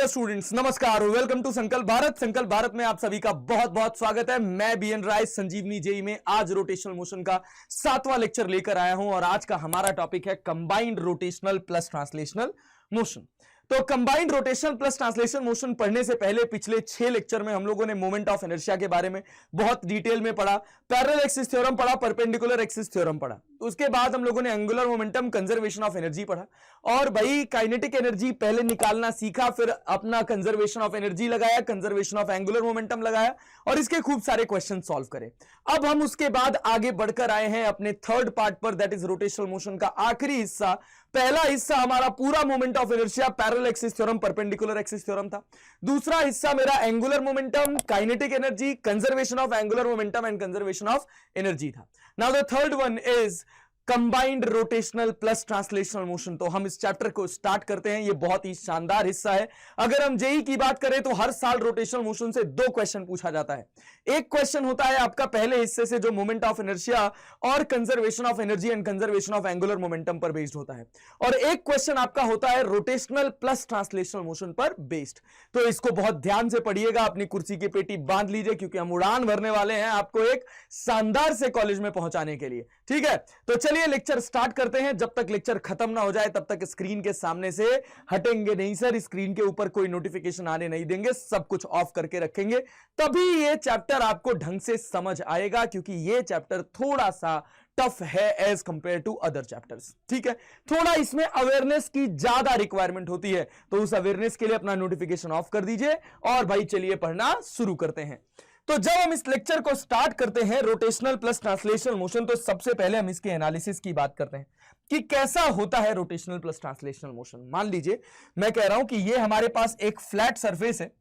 Dear students, नमस्कार, welcome to संकल्प भारत। संकल्प भारत में आप सभी का बहुत बहुत स्वागत है। मैं बीएन राय संजीवनी जेई में आज रोटेशनल मोशन का 7वां लेक्चर लेकर आया हूं और आज का हमारा टॉपिक है combined rotational plus translational motion. तो combined rotational plus translation motion पढ़ने से पहले पिछले 6 लेक्चर में हम लोगों ने मोमेंट ऑफ इनर्शिया के बारे में बहुत डिटेल में पढ़ा, पैरेलल एक्सिस थ्योरम पढ़ा, परपेंडिकुलर एक्सिस थ्योरम पढ़ा। उसके बाद हम लोगों ने angular momentum, conservation of energy पढ़ा और भाई काइनेटिक एनर्जी पहले निकालना सीखा, फिर अपना कंजर्वेशन ऑफ एनर्जी लगाया, कंजर्वेशन ऑफ एंगुलर मोमेंटम लगाया और इसके खूब सारे क्वेश्चन सॉल्व करे। अब हम उसके बाद आगे बढ़कर आए हैं अपने थर्ड पार्ट पर, दैट इज रोटेशनल मोशन का आखिरी हिस्सा। पहला हिस्सा हमारा पूरा moment of inertia, parallel axis theorem, perpendicular axis theorem था। दूसरा हिस्सा मेरा angular momentum, kinetic energy, conservation of angular momentum and conservation of energy था। Now the third one is combined rotational plus translational motion. तो हम इस chapter को start करते हैं। ये बहुत ही शानदार हिस्सा है। अगर हम जेई की बात करें तो हर साल रोटेशनल मोशन से 2 क्वेश्चन पूछा जाता है। एक क्वेश्चन होता है आपका पहले हिस्से से जो मोमेंट ऑफ इनर्शिया और conservation of energy and conservation of angular momentum पर बेस्ड होता है, और एक क्वेश्चन आपका होता है रोटेशनल प्लस ट्रांसलेशनल मोशन पर बेस्ड। तो इसको बहुत ध्यान से पढ़िएगा, अपनी कुर्सी की पेटी बांध लीजिए क्योंकि हम उड़ान भरने वाले हैं आपको एक शानदार से कॉलेज में पहुंचाने के लिए। ठीक है, तो चलिए लेक्चर स्टार्ट करते हैं। जब तक लेक्चर खत्म ना हो जाए तब तक स्क्रीन के सामने से हटेंगे नहीं सर, स्क्रीन के ऊपर कोई नोटिफिकेशन आने नहीं देंगे, सब कुछ ऑफ करके रखेंगे, तभी ये चैप्टर आपको ढंग से समझ आएगा क्योंकि ये चैप्टर थोड़ा सा टफ है as compared to other chapters. ठीक है, थोड़ा इसमें अवेयरनेस की ज्यादा रिक्वायरमेंट होती है, तो उस अवेयरनेस के लिए अपना नोटिफिकेशन ऑफ कर दीजिए और भाई चलिए पढ़ना शुरू करते हैं। तो जब हम इस लेक्चर को स्टार्ट करते हैं रोटेशनल प्लस ट्रांसलेशनल मोशन, तो सबसे पहले हम इसके एनालिसिस की बात करते हैं कि कैसा होता है रोटेशनल प्लस ट्रांसलेशनल मोशन। मान लीजिए मैं कह रहा हूं कि ये हमारे पास एक फ्लैट सरफेस है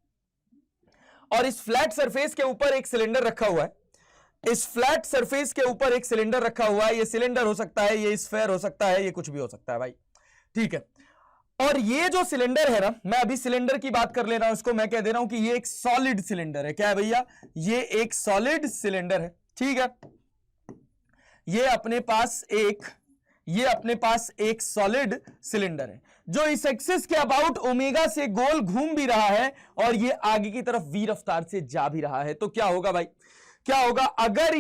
और इस फ्लैट सरफेस के ऊपर एक सिलेंडर रखा हुआ है। इस फ्लैट सरफेस के ऊपर एक सिलेंडर रखा हुआ है। ये सिलेंडर हो सकता है, ये स्फेयर हो सकता है, ये कुछ भी हो सकता है भाई। ठीक है, और ये जो सिलेंडर है ना, मैं अभी सिलेंडर की बात कर ले रहा हूं, इसको मैं कह दे रहा हूं कि ये एक सॉलिड सिलेंडर है। क्या है भैया? ये एक सॉलिड सिलेंडर है। ठीक है, ये अपने पास एक सॉलिड सिलेंडर है जो इस एक्सिस के अबाउट ओमेगा से गोल घूम भी रहा है और ये आगे की तरफ v रफ्तार से जा भी रहा है। तो क्या होगा भाई, क्या होगा अगर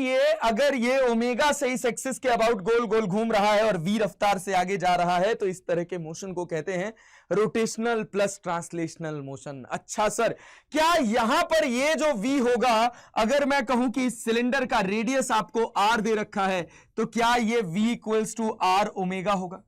ये ओमेगा से इस एक्सिस के अबाउट गोल गोल घूम रहा है और v रफ्तार से आगे जा रहा है, तो इस तरह के मोशन को कहते हैं रोटेशनल प्लस ट्रांसलेशनल मोशन। अच्छा सर, क्या यहां पर ये जो v होगा, अगर मैं कहूं कि इस सिलेंडर का रेडियस आपको r दे रखा है, तो क्या ये v equals to r omega होगा?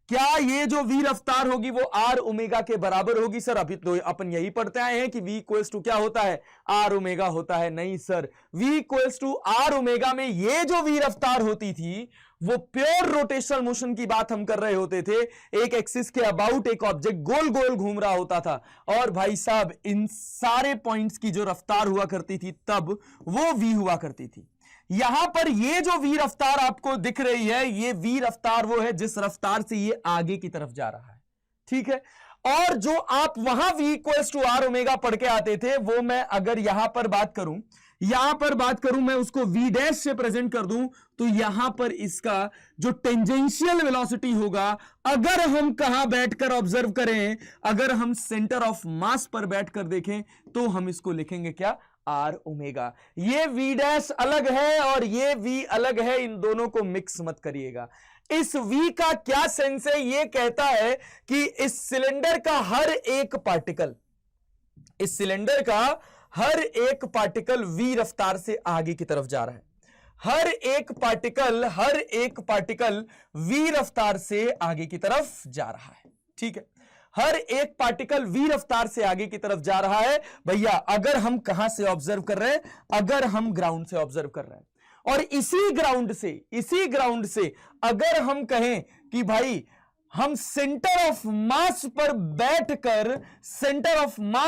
क्या ये जो v रफ्तार होगी वो r ओमेगा के बराबर होगी? सर अभी तो अपन यही पढ़ते आए हैं कि v इक्वल्स टू क्या होता है, r ओमेगा होता है। नहीं sir, v equals to r omega में ये जो v रफ्तार होती थी वो प्योर रोटेशनल मोशन की बात हम कर रहे होते थे। एक एक्सिस के अबाउट एक ऑब्जेक्ट गोल गोल घूम रहा होता था और भाई साहब इन सारे पॉइंट्स की जो रफ्तार हुआ करती थी तब वो v हुआ करती थी। यहां पर ये जो v रफ्तार आपको दिख रही है, ये v रफ्तार वो है जिस रफ्तार से ये आगे की तरफ जा रहा है। ठीक है, और जो आप वहां v equals to r omega पढ़ के आते थे, वो मैं अगर यहां पर बात करूं मैं उसको v डैश से प्रेजेंट कर दूं, तो यहां पर इसका जो टेंजेंशियल वेलोसिटी होगा, अगर हम कहां बैठकर ऑब्जर्व करें, अगर हम सेंटर ऑफ मास पर बैठकर देखें, तो हम इसको लिखेंगे क्या, आर ओमेगा। ये v डैश अलग है और ये v अलग है, इन दोनों को मिक्स मत करिएगा। इस v का क्या सेंस है? ये कहता है कि इस सिलेंडर का हर एक पार्टिकल v रफ्तार से आगे की तरफ जा रहा है। हर एक पार्टिकल v रफ्तार से आगे की तरफ जा रहा है। ठीक है, हर एक पार्टिकल v रफ्तार से आगे की तरफ जा रहा है भैया। अगर हम कहां से ऑब्जर्व कर रहे हैं, अगर हम ग्राउंड से ऑब्जर्व कर रहे हैं, और इसी ग्राउंड से अगर हम कहें कि भाई हम सेंटर ऑफ मास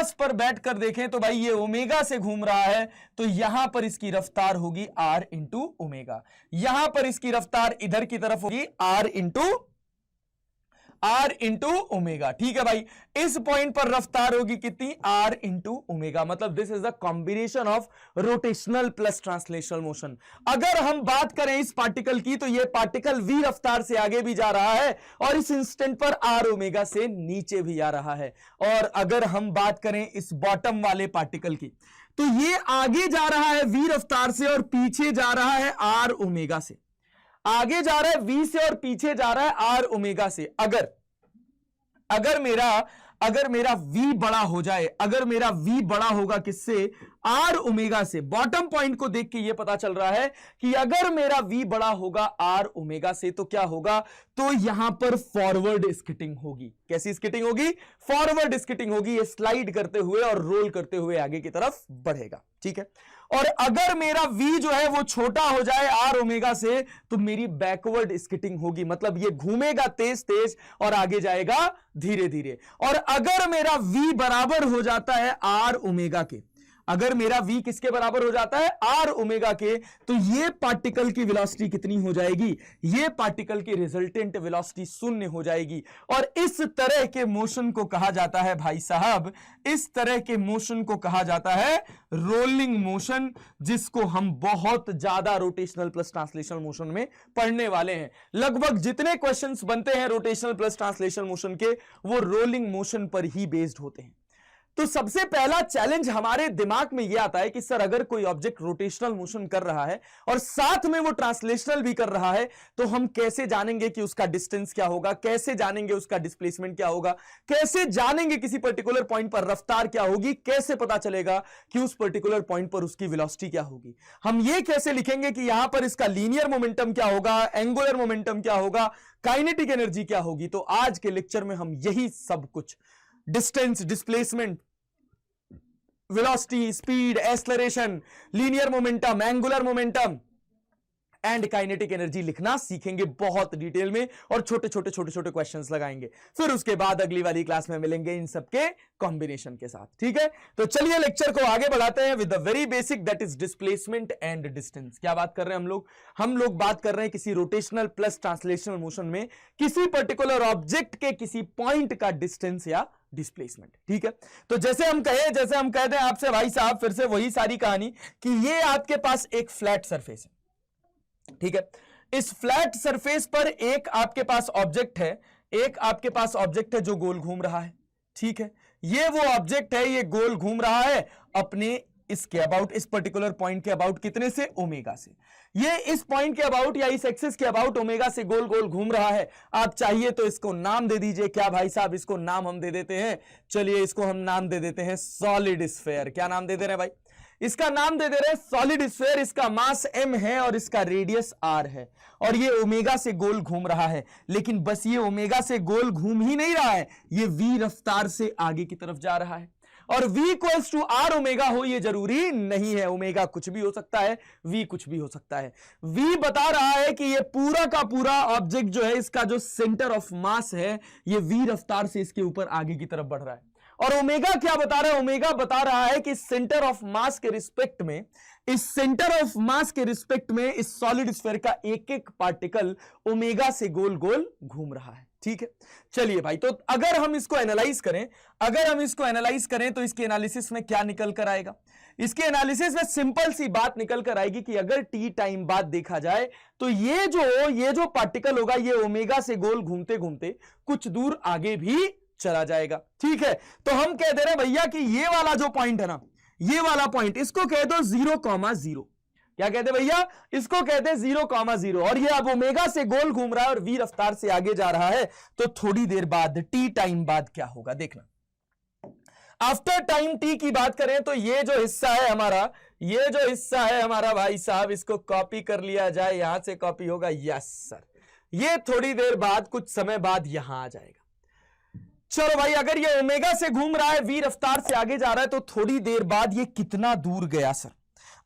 पर बैठकर देखें, तो भाई ये ओमेगा से घूम रहा है, तो यहां पर इसकी रफ्तार होगी r इंटू ओमेगा। यहां पर इसकी रफ्तार इधर की तरफ होगी r आर इंटू ओमेगा। ठीक है भाई, इस पॉइंट पर रफ्तार होगी कितनी, आर इंटू ओमेगा। मतलब this is the combination of rotational plus translational motion. अगर हम बात करें इस पार्टिकल की, तो ये पार्टिकल v रफ्तार से आगे भी जा रहा है और इस इंस्टेंट पर आर ओमेगा से नीचे भी आ रहा है। और अगर हम बात करें इस बॉटम वाले पार्टिकल की, तो ये आगे जा रहा है v रफ्तार से और पीछे जा रहा है आर ओमेगा से। आगे जा रहा है v से और पीछे जा रहा है आर ओमेगा से। अगर मेरा v बड़ा हो जाए, अगर मेरा v बड़ा होगा किससे, आर ओमेगा से। बॉटम पॉइंट को देख के ये पता चल रहा है कि अगर मेरा v बड़ा होगा आर ओमेगा से तो क्या होगा, तो यहां पर फॉरवर्ड स्किटिंग होगी। कैसी स्किटिंग होगी, फॉरवर्ड स्किटिंग होगी। ये स्लाइड करते हुए और रोल करते हुए आगे की तरफ बढ़ेगा। ठीक है, और अगर मेरा v जो है वो छोटा हो जाए आर ओमेगा से, तो मेरी बैकवर्ड स्किटिंग होगी। मतलब ये घूमेगा तेज तेज और आगे जाएगा धीरे धीरे। और अगर मेरा v बराबर हो जाता है आर ओमेगा के, अगर मेरा v किसके बराबर हो जाता है, आर ओमेगा के, तो ये पार्टिकल की वेलोसिटी कितनी हो जाएगी, ये पार्टिकल की रिजल्टेंट वेलोसिटी शून्य हो जाएगी। और इस तरह के मोशन को कहा जाता है भाई साहब, इस तरह के मोशन को कहा जाता है रोलिंग मोशन, जिसको हम बहुत ज्यादा रोटेशनल प्लस ट्रांसलेशनल मोशन में पढ़ने वाले हैं। लगभग जितने क्वेश्चंस बनते हैं रोटेशनल प्लस ट्रांसलेशनल मोशन के, वो रोलिंग मोशन पर ही बेस्ड होते हैं। तो सबसे पहला चैलेंज हमारे दिमाग में यह आता है कि सर अगर कोई ऑब्जेक्ट रोटेशनल मोशन कर रहा है और साथ में वो ट्रांसलेशनल भी कर रहा है, तो हम कैसे जानेंगे कि उसका डिस्टेंस क्या होगा, कैसे जानेंगे उसका डिस्प्लेसमेंट क्या होगा, कैसे जानेंगे किसी पर्टिकुलर पॉइंट पर रफ्तार क्या होगी, कैसे पता चलेगा कि उस पर्टिकुलर पॉइंट पर उसकी वेलोसिटी क्या होगी। हम ये कैसे लिखेंगे कि यहां पर इसका लीनियर मोमेंटम क्या होगा, एंगुलर मोमेंटम क्या होगा, काइनेटिक एनर्जी क्या होगी। तो आज के लेक्चर में हम यही सब कुछ, distance, displacement, velocity, speed, acceleration, linear momentum, angular momentum and kinetic energy लिखना सीखेंगे बहुत डिटेल में, और छोटे छोटे क्वेश्चंस लगाएंगे। फिर उसके बाद अगली वाली क्लास में मिलेंगे इन सबके कॉम्बिनेशन के साथ। ठीक है, तो चलिए लेक्चर को आगे बढ़ाते हैं with the very basic, that is displacement and distance. क्या बात कर रहे हैं हम लोग बात कर रहे हैं किसी रोटेशनल प्लस ट्रांसलेशनल मोशन में किसी पर्टिकुलर ऑब्जेक्ट के किसी पॉइंट का डिस्टेंस या डिस्प्लेसमेंट। ठीक है, तो जैसे हम कहते हैं आपसे भाई साहब, फिर से वही सारी कहानी कि ये आपके पास एक फ्लैट सरफेस है। ठीक है, इस फ्लैट सरफेस पर एक आपके पास ऑब्जेक्ट है, जो गोल घूम रहा है। ठीक है, ये वो ऑब्जेक्ट है, ये गोल घूम रहा है अपने इसके अबाउट, इस पर्टिकुलर पॉइंट के अबाउट कितने से, ओमेगा से। ये इस पॉइंट के अबाउट या इस एक्सिस के अबाउट ओमेगा से गोल गोल घूम रहा है। आप चाहिए तो इसको नाम दे दीजिए। क्या भाई साहब, इसको नाम हम दे देते हैं, चलिए इसको हम नाम दे देते हैं सॉलिड स्फीयर। क्या नाम दे दे रहे हैं भाई, इसका नाम दे दे रहे हैं सॉलिड स्फीयर। इसका मास m है और इसका रेडियस r है, और ये ओमेगा से गोल घूम रहा है। लेकिन बस ये ओमेगा से गोल घूम ही नहीं रहा है, ये v रफ्तार से आगे की तरफ जा रहा है। और v equals to R omega हो ये जरूरी नहीं है, ओमेगा कुछ भी हो सकता है, v कुछ भी हो सकता है। v बता रहा है कि ये पूरा का पूरा ऑब्जेक्ट जो है, इसका जो सेंटर ऑफ मास है, ये v रफ्तार से इसके ऊपर आगे की तरफ बढ़ रहा है। और ओमेगा क्या बता रहा है, ओमेगा बता रहा है कि सेंटर ऑफ मास के रिस्पेक्ट में, इस सॉलिड स्फीयर का एक एक पार्टिकल ओमेगा से गोल गोल घूम रहा है। ठीक है, चलिए भाई, तो अगर हम इसको एनालाइज करें तो इसके एनालिसिस में क्या निकल कर आएगा, इसके एनालिसिस में सिंपल सी बात निकल कर आएगी कि अगर टी टाइम बाद देखा जाए तो ये जो पार्टिकल होगा, ये ओमेगा से गोल घूमते घूमते कुछ दूर आगे भी चला जाएगा। ठीक है, तो हम कह दे रहे हैं भैया कि ये वाला जो पॉइंट है ना, ये वाला पॉइंट, इसको कह दो 0,0। क्या कहते भैया, इसको कहते हैं 0,0। और ये अब ओमेगा से गोल घूम रहा है और v रफ्तार से आगे जा रहा है। तो थोड़ी देर बाद, टी टाइम बाद क्या होगा देखना। आफ्टर टाइम टी की बात करें तो ये जो हिस्सा है हमारा भाई साहब, इसको कॉपी कर लिया जाए, यहां से कॉपी होगा, यस सर। ये थोड़ी देर बाद, कुछ समय बाद यहां आ जाएगा। चलो भाई, अगर ये ओमेगा से घूम रहा है, v रफ्तार से आगे जा रहा है, तो थोड़ी देर बाद ये कितना दूर गया सर?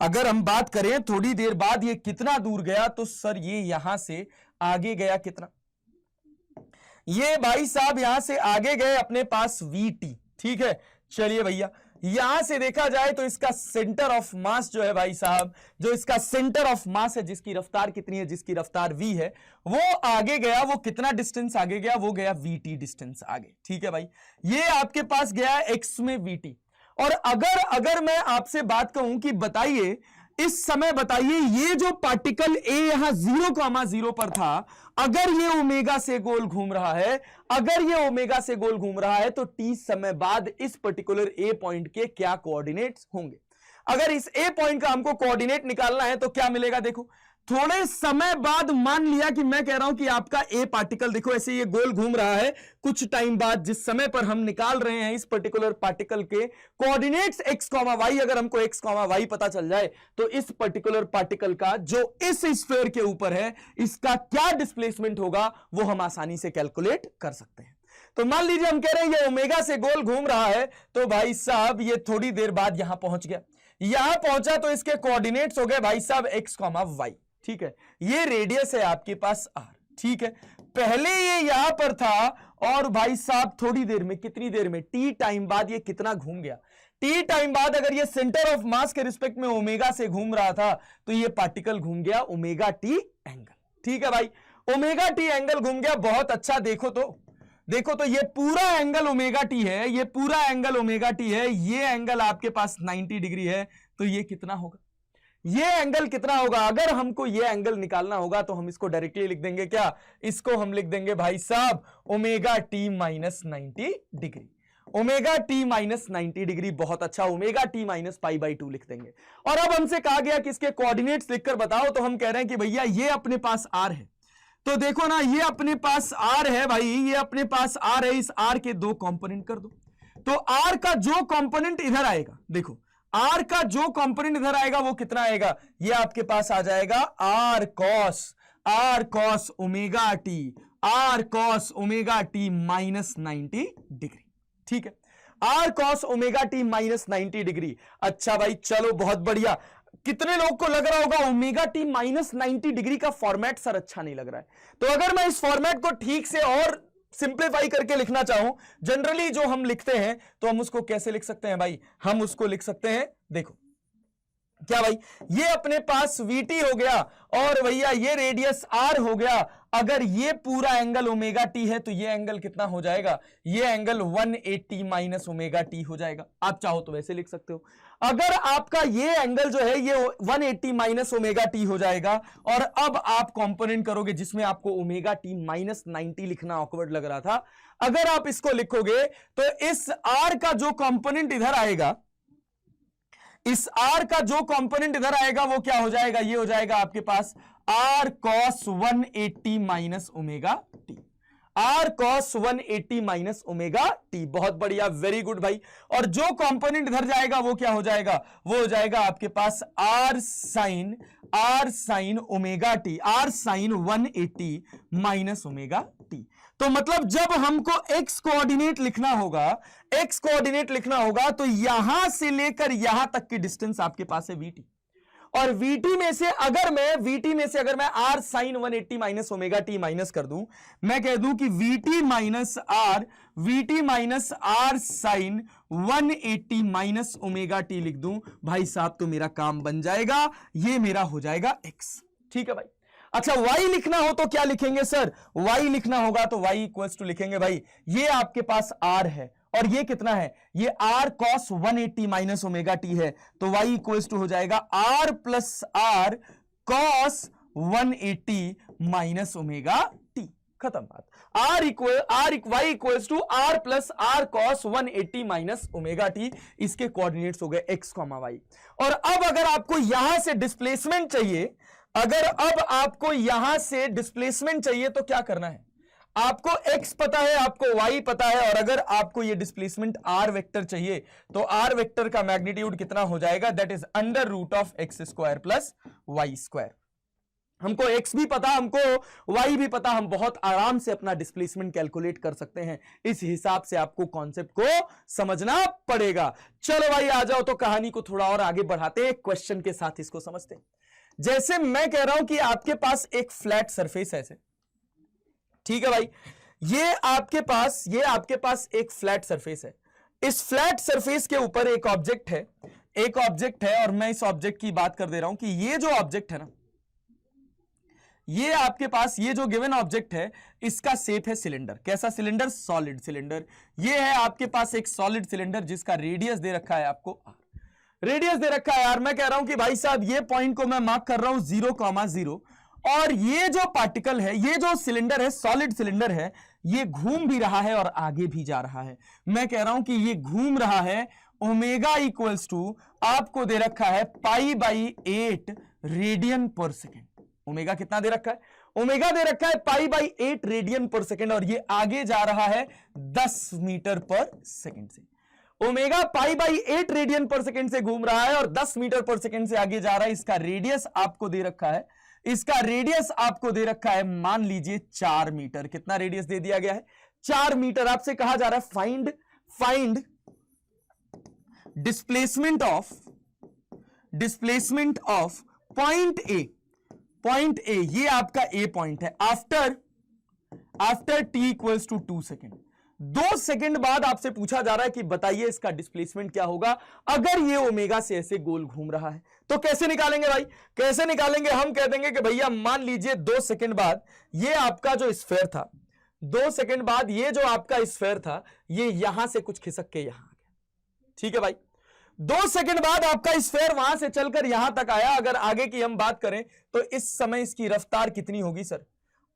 अगर हम बात करें थोड़ी देर बाद ये कितना दूर गया, तो सर ये यहां से आगे गया कितना, ये भाई साहब यहां से आगे गए अपने पास vt। ठीक है, चलिए भैया, यहां से देखा जाए तो इसका सेंटर ऑफ मास जो है भाई साहब, जो इसका सेंटर ऑफ मास है, जिसकी रफ्तार कितनी है, जिसकी रफ्तार v है, वो आगे गया, वो कितना डिस्टेंस आगे गया, वो गया vt डिस्टेंस आगे। ठीक है भाई, ये आपके पास गया x में vt। और अगर मैं आपसे बात कहूं कि बताइए, इस समय बताइए, ये जो पार्टिकल A यहां 0,0 पर था, अगर ये ओमेगा से गोल घूम रहा है, अगर ये ओमेगा से गोल घूम रहा है, तो t समय बाद इस पर्टिकुलर A पॉइंट के क्या कोऑर्डिनेट्स होंगे। अगर इस A पॉइंट का हमको कोऑर्डिनेट निकालना है तो क्या मिलेगा, देखो थोड़े समय बाद, मान लिया कि मैं कह रहा हूं कि आपका A पार्टिकल, देखो ऐसे ये गोल घूम रहा है, कुछ टाइम बाद जिस समय पर हम निकाल रहे हैं इस पर्टिकुलर पार्टिकल के कोऑर्डिनेट्स x, y, अगर हमको x, y पता चल जाए, तो इस पर्टिकुलर पार्टिकल का जो इस स्फीयर के ऊपर है, इसका क्या डिस्प्लेसमेंट होगा, वो हम आसानी से कैलकुलेट कर सकते हैं। तो मान लीजिए हम कह रहे हैं ये ओमेगा से गोल घूम रहा है, तो भाई साहब ये थोड़ी देर बाद यहां पहुंच गया, यहां पहुंचा तो इसके कोऑर्डिनेट्स हो गए भाई साहब x, y। ठीक है, ये रेडियस है आपके पास r। ठीक है, पहले ये यहां पर था, और भाई साहब थोड़ी देर में, कितनी देर में, t टाइम बाद ये कितना घूम गया, t टाइम बाद अगर ये सेंटर ऑफ मास के रिस्पेक्ट में ओमेगा से घूम रहा था, तो ये पार्टिकल घूम गया ओमेगा t एंगल। ठीक है भाई, ओमेगा t एंगल घूम गया, बहुत अच्छा। देखो तो ये पूरा एंगल ओमेगा टी है, ये पूरा एंगल ओमेगा टी है, ये एंगल आपके पास 90 डिग्री है, तो ये कितना होगा, ये एंगल कितना होगा। अगर हमको ये एंगल निकालना होगा तो हम इसको डायरेक्टली लिख देंगे, क्या, इसको हम लिख देंगे भाई साहब omega T minus 90 degree, omega T minus 90 degree. बहुत अच्छा, omega T minus pi by 2 लिख देंगे। और अब हमसे कहा गया कि इसके कोऑर्डिनेट्स लिखकर बताओ, तो हम कह रहे हैं कि भैया ये अपने पास r है, तो देखो ना, ये अपने पास r है भाई, ये अपने पास r है, इस r के 2 कंपोनेंट कर दो, तो r का जो कंपोनेंट इधर आएगा, देखो r का जो कंपोनेंट इधर आएगा वो कितना आएगा, ये आपके पास आ जाएगा r cos omega T, r cos omega T minus 90 degree. ठीक है, r cos omega T minus 90 degree. अच्छा भाई चलो, बहुत बढ़िया। कितने लोग को लग रहा होगा ओमेगा टी माइनस 90 डिग्री का फॉर्मेट सर अच्छा नहीं लग रहा है, तो अगर मैं इस फॉर्मेट को ठीक से और सिंप्लीफाई करके लिखना चाहूं, जनरली जो हम लिखते हैं, तो हम उसको कैसे लिख सकते हैं भाई, हम उसको लिख सकते हैं, देखो क्या भाई, ये अपने पास vt हो गया, और भैया ये रेडियस r हो गया। अगर ये पूरा एंगल ओमेगा टी है, तो ये एंगल कितना हो जाएगा, ये एंगल 180 माइनस ओमेगा टी हो जाएगा। आप चाहो तो वैसे लिख सकते हो। अगर आपका ये एंगल जो है ये 180 माइनस ओमेगा टी हो जाएगा, और अब आप कंपोनेंट करोगे जिसमें आपको ओमेगा टी माइनस 90 लिखना ऑकवर्ड लग रहा था, अगर आप इसको लिखोगे तो इस r का जो कंपोनेंट इधर आएगा, इस r का जो कंपोनेंट इधर आएगा वो क्या हो जाएगा, ये हो जाएगा आपके पास r cos 180 minus omega T, r cos 180 minus omega T. बहुत बढ़िया, वेरी गुड भाई। और जो कंपोनेंट इधर जाएगा वो क्या हो जाएगा, वो हो जाएगा आपके पास r sin omega T, r sin 180 minus omega T. तो मतलब जब हमको x कोऑर्डिनेट लिखना होगा, तो यहां से लेकर यहां तक की डिस्टेंस आपके पास है vt, और vt में से अगर मैं r sin 180 minus omega T minus कर दूं, मैं कह दूं कि vt minus r sin 180 minus omega T लिख दूं, भाई साहब तो मेरा काम बन जाएगा, ये मेरा हो जाएगा x। ठीक है भाई। अच्छा, y लिखना हो तो क्या लिखेंगे सर, y लिखना होगा तो y इक्वल्स टू लिखेंगे भाई, ये आपके पास r है और ये कितना है, ये r cos 180 minus omega T है, तो y इक्वल्स टू हो जाएगा r plus r cos 180 minus omega T. खत्म बात। y equals to r plus r cos 180 minus omega T, इसके कोऑर्डिनेट्स हो गए x, y। और अब अगर आपको यहां से डिस्प्लेसमेंट चाहिए, तो क्या करना है, आपको x पता है, आपको y पता है, और अगर आपको ये डिस्प्लेसमेंट r वेक्टर चाहिए, तो r वेक्टर का मैग्नीट्यूड कितना हो जाएगा, that is under root of x square plus y square. हमको x भी पता, हमको y भी पता, हम बहुत आराम से अपना डिस्प्लेसमेंट कैलकुलेट कर सकते हैं। इस हिसाब से आपको कॉन्सेप्ट को समझना पड़ेगा। चलो भाई आ जाओ, तो कहानी को थोड़ा और आगे बढ़ाते हैं, क्वेश्चन के साथ इसको समझते हैं। जैसे मैं कह रहा हूं कि आपके पास एक फ्लैट सरफेस है, ठीक है भाई, ये आपके पास एक फ्लैट सरफेस है, इस फ्लैट सरफेस के ऊपर एक ऑब्जेक्ट है और मैं इस ऑब्जेक्ट की बात कर दे रहा हूं कि ये जो ऑब्जेक्ट है ना, ये आपके पास ये जो गिवन ऑब्जेक्ट है इसका शेप है सिलेंडर। कैसा सिलेंडर? Solid cylinder. ये है आपके पास एक सॉलिड सिलेंडर जिसका रेडियस दे रखा है आपको आर। रेडियस दे रखा है यार, मैं कह रहा हूं कि भाई साहब ये पॉइंट को मैं मार्क कर रहा हूं 0,0 और ये जो पार्टिकल है, ये जो सिलेंडर है, सॉलिड सिलेंडर है, ये घूम भी रहा है और आगे भी जा रहा है। मैं कह रहा हूं कि ये घूम रहा है, ओमेगा इक्वल्स टू आपको दे रखा है π/8 रेडियन पर सेकेंड। ओमेगा कितना दे रखा है? ओमेगा दे रखा है π/8 रेडियन पर सेकेंड और ये आगे जा रहा है 10 मीटर पर सेकेंड से। ओमेगा π/8 रेडियन पर सेकेंड से घूम रहा है और 10 मीटर पर सेकेंड से आगे जा रहा है। इसका रेडियस आपको दे रखा है, इसका रेडियस आपको दे रखा है, मान लीजिए 4 मीटर। कितना रेडियस दे दिया गया है? 4 मीटर। आपसे कहा जा रहा है find displacement of point A, ये आपका ए पॉइंट है after T equals to 2 second. 2 second बाद आपसे पूछा जा रहा है कि बताइए इसका डिस्प्लेसमेंट क्या होगा अगर ये ओमेगा से ऐसे गोल घूम रहा है। तो कैसे निकालेंगे भाई? कैसे निकालेंगे? हम कह देंगे कि भैया मान लीजिए 2 सेकेंड बाद ये आपका जो स्फेयर था, 2 सेकेंड बाद ये जो आपका स्फेयर था, ये यहां से कुछ खिसक के यहां आ गया। ठीक है भाई, 2 सेकेंड बाद आपका स्फेयर वहां से चलकर यहां तक आया। अगर आगे की हम बात करें तो इस समय इसकी रफ्तार कितनी होगी सर?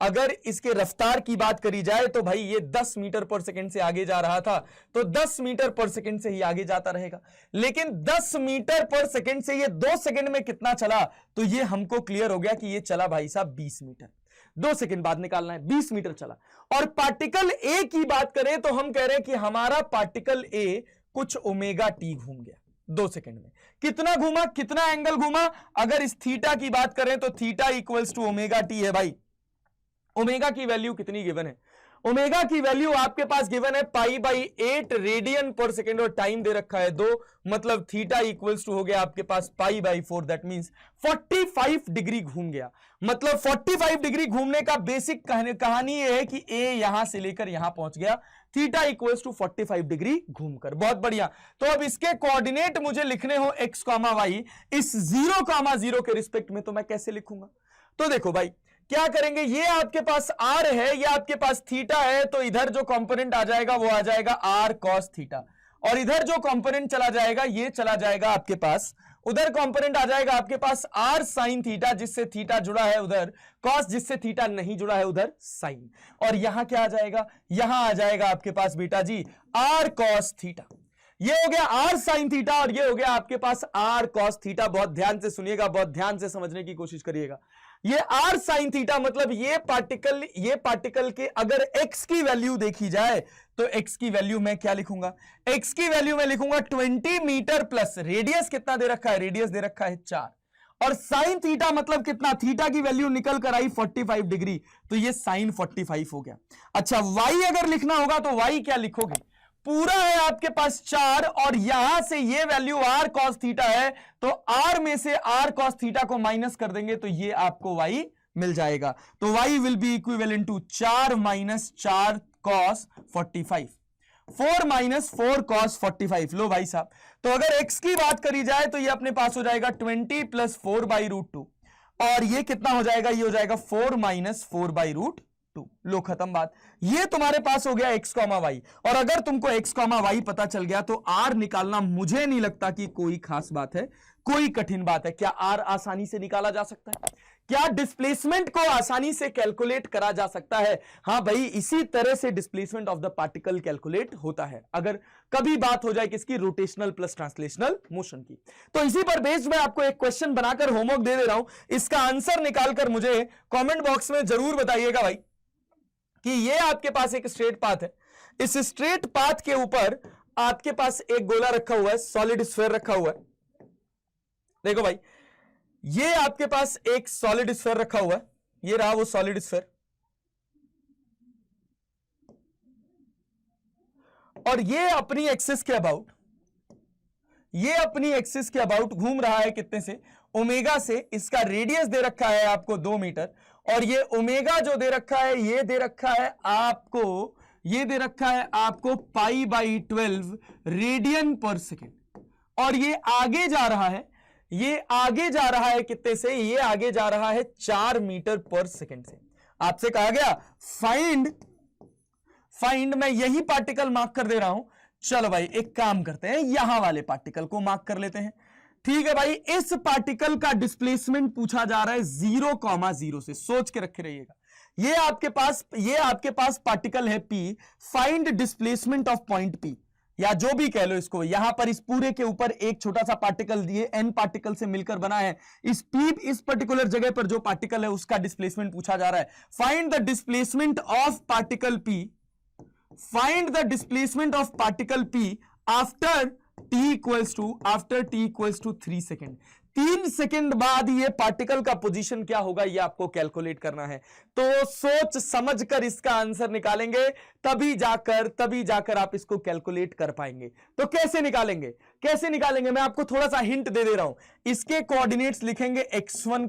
अगर इसके रफ्तार की बात करी जाए तो भाई ये 10 मीटर पर सेकंड से आगे जा रहा था, तो 10 मीटर पर सेकंड से ही आगे जाता रहेगा। लेकिन 10 मीटर पर सेकंड से ये 2 सेकंड में कितना चला? तो ये हमको क्लियर हो गया कि ये चला भाई साहब 20 मीटर। 2 सेकंड बाद निकालना है, 20 मीटर चला। और पार्टिकल ए की बात करें तो हम कह रहे हैं कि हमारा पार्टिकल ए कुछ ओमेगा टी घूम गया 2 सेकंड में। कितना घूमा? कितना एंगल घूमा? अगर इस थीटा की बात करें तो theta equals to omega T है भाई। ओमेगा की वैल्यू कितनी गिवन है? ओमेगा की वैल्यू आपके पास गिवन है π/8 रेडियन पर सेकेंड और टाइम दे रखा है 2, मतलब थीटा इक्वल्स टू हो गया आपके पास π/4। दैट मींस 45 डिग्री घूम गया। मतलब 45 डिग्री घूमने का बेसिक कहानी ये है कि ए यहां से लेकर यहां पहुंच गया, थीटा इक्वल्स टू 45 डिग्री घूमकर। बहुत बढ़िया। तो अब इसके कोऑर्डिनेट मुझे लिखने हो x, y, इस 0,0 के रिस्पेक्ट में, तो मैं कैसे लिखूंगा? तो देखो भाई क्या करेंगे, ये आपके पास r है, ये आपके पास थीटा है, तो इधर जो कंपोनेंट आ जाएगा वो आ जाएगा r cos थीटा, और इधर जो कंपोनेंट चला जाएगा ये चला जाएगा आपके पास, उधर कंपोनेंट आ जाएगा आपके पास r sin थीटा, जिससे थीटा जुड़ा है उधर, cos जिससे थीटा नहीं जुड़ा है उधर sin, और यहां क्या आ जाएगा? यहां आ जाएगा आपके पास बेटा जी r cos थीटा। ये हो गया r sin थीटा और ये हो गया आपके पास r cos थीटा। बहुत ध्यान से सुनिएगा, बहुत ध्यान से समझने की कोशिश करिएगा। ये r sin थीटा मतलब ये पार्टिकल के अगर x की वैल्यू देखी जाए तो x की वैल्यू मैं क्या लिखूंगा? x की वैल्यू मैं लिखूंगा 20 मीटर प्लस रेडियस कितना दे रखा है? रेडियस दे रखा है 4, और sin थीटा मतलब कितना? थीटा की वैल्यू निकल कर आई 45 डिग्री, तो ये sin 45 हो गया। अच्छा y अगर लिखना होगा तो y क्या लिखोगे? पूरा है आपके पास 4 और यहां से ये वैल्यू r cos थीटा है, तो r में से r cos थीटा को माइनस कर देंगे तो ये आपको y मिल जाएगा। तो y will be equivalent to 4 minus 4 cos 45, 4 minus 4 cos 45। लो भाई साहब, तो अगर x की बात करी जाए तो ये अपने पास हो जाएगा 20 प्लस 4/√2, और ये कितना हो जाएगा? ये हो जाएगा 4 माइनस 4/√2। लो खत्म बात। ये तुम्हारे पास हो गया x, y, और अगर तुमको x, y पता चल गया तो r निकालना मुझे नहीं लगता कि कोई खास बात है, कोई कठिन बात है। क्या r आसानी से निकाला जा सकता है? क्या डिस्प्लेसमेंट को आसानी से कैलकुलेट करा जा सकता है? हाँ भाई, इसी तरह से displacement of the particle calculate होता है अगर कभी बात हो जाए किसकी? रोटेशनल प्लस ट्रांसलेशनल मोशन की। तो इसी पर बेस्ड मैं आपको एक क्वेश्चन बनाकर होमवर्क दे दे रहा हूं, इसका आंसर निकालकर मुझे कॉमेंट बॉक्स में जरूर बताइएगा भाई कि ये आपके पास एक स्ट्रेट पाथ है, इस स्ट्रेट पाथ के ऊपर आपके पास एक गोला रखा हुआ है, सॉलिड स्फीयर रखा हुआ है। देखो भाई, ये आपके पास एक सॉलिड स्फीयर रखा हुआ है, ये रहा वो सॉलिड स्फीयर, और ये अपनी एक्सिस के अबाउट घूम रहा है कितने से? ओमेगा से। इसका रेडियस दे रखा है आपको 2 मीटर, और ये ओमेगा जो दे रखा है ये दे रखा है आपको ये दे रखा है आपको π/12 रेडियन पर सेकेंड, और ये आगे जा रहा है, ये आगे जा रहा है कितने से, ये आगे जा रहा है 4 मीटर पर सेकेंड से। आपसे कहा गया फाइंड मैं यही पार्टिकल मार्क कर दे रहा हूं। चलो भाई एक काम करते हैं, यहां वाले पार्टिकल को मार्क कर लेते हैं। ठीक है भाई, इस पार्टिकल का डिस्प्लेसमेंट पूछा जा रहा है 0,0 से, सोच के रखे रहिएगा। ये आपके पास पार्टिकल है P, find displacement of point P, या जो भी कह लो इसको। यहां पर इस पूरे के ऊपर एक छोटा सा पार्टिकल दिए, n पार्टिकल से मिलकर बना है। इस पर्टिकुलर जगह पर जो पार्टिकल है उसका डिस्प्लेसमेंट पूछा जा रहा है। Find the displacement of particle P, find the displacement of particle P after t equals to 3 second. 3 second बाद ये पार्टिकल का पोजीशन क्या होगा ये आपको कैलकुलेट करना है। तो सोच समझकर इसका आंसर निकालेंगे, तभी जाकर आप इसको कैलकुलेट कर पाएंगे। तो कैसे निकालेंगे मैं आपको थोड़ा सा हिंट दे रहा हूं। इसके कोऑर्डिनेट्स लिखेंगे x1,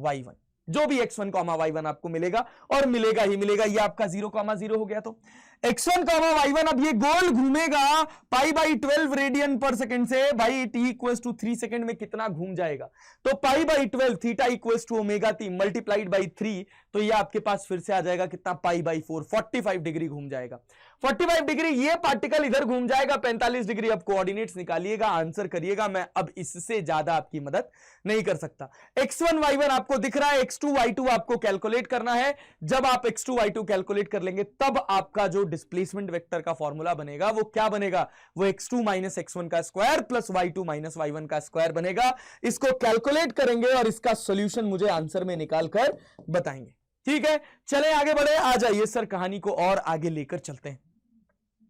y1, जो भी x1, y1 आपको मिलेगा, और मिलेगा ही मिलेगा। ये आपका 0,0 हो गया। तो x1, y1, अब ये गोल घूमेगा π/12 रेडियन पर सेकेंड से। भाई t इक्वल्स टू 3 सेकेंड में कितना घूम जाएगा, तो π/12 theta equals to omega t multiplied by 3, तो ये आपके पास फिर से आ जाएगा कितना, π/4, 45 डिग्री घूम जाएगा। 45 डिग्री ये पार्टिकल इधर घूम जाएगा, 45 डिग्री। अब कोऑर्डिनेट्स निकालिएगा, आंसर करिएगा। मैं अब इससे ज्यादा आपकी मदद नहीं कर सकता। x1, y1 आपको दिख रहा है, x2, y2 आपको कैलकुलेट करना है। जब आप x2, y2 कैलकुलेट कर लेंगे तब आपका जो डिस्प्लेसमेंट वेक्टर का फॉर्मूला बनेगा वो क्या बनेगा, वो x2 माइनस x1 का square plus y2 minus y1 का स्क्वायर बनेगा। इसको कैलकुलेट करेंगे और इसका सॉल्यूशन मुझे आंसर में निकालकर बताएंगे। ठीक है, चले आगे बढ़े। आ जाइए सर, कहानी को और आगे लेकर चलते हैं।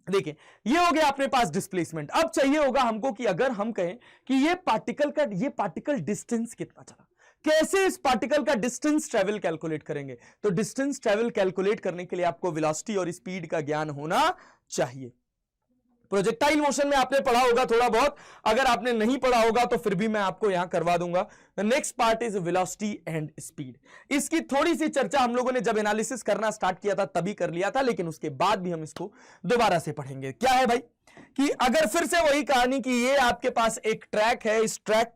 देखिए, ये हो गया अपने पास डिस्प्लेसमेंट। अब चाहिए होगा हमको कि अगर हम कहें कि ये पार्टिकल डिस्टेंस कितना चला, कैसे इस पार्टिकल का डिस्टेंस ट्रेवल कैलकुलेट करेंगे। तो डिस्टेंस ट्रेवल कैलकुलेट करने के लिए आपको वेलोसिटी और स्पीड का ज्ञान होना चाहिए। प्रोजेक्टाइल मोशन में आपने पढ़ा होगा थोड़ा बहुत, अगर आपने नहीं पढ़ा होगा तो फिर भी मैं आपको यहां करवा दूंगा। The next part is velocity and speed. इसकी थोड़ी सी चर्चा हम लोगों ने जब एनालिसिस करना स्टार्ट किया था तभी कर लिया था, लेकिन उसके बाद भी हम इसको दोबारा से पढ़ेंगे। क्या है भाई कि अगर फिर से वही कहानी कि ये आपके पास एक ट्रैक है, इस ट्रैक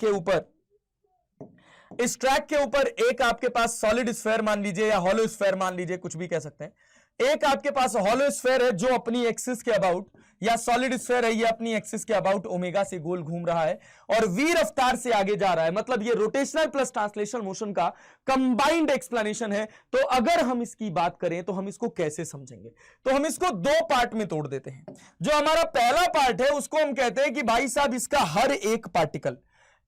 के ऊपर एक आपके पास सॉलिड स्फीयर मान लीजिए या हॉलो स्फीयर मान लीजिए, कुछ भी कह सकते हैं। एक आपके पास हॉलो स्फीयर है जो अपनी एक्सिस के अबाउट, या सॉलिड स्फीयर है ये अपनी एक्सिस के अबाउट ओमेगा से गोल घूम रहा है और v रफ्तार से आगे जा रहा है। मतलब ये रोटेशनल प्लस ट्रांसलेशनल मोशन का कंबाइंड एक्सप्लेनेशन है। तो अगर हम इसकी बात करें तो हम इसको कैसे समझेंगे, तो हम इसको दो पार्ट में तोड़ देते हैं। जो हमारा पहला पार्ट है उसको हम कहते हैं कि भाई साहब इसका हर एक पार्टिकल,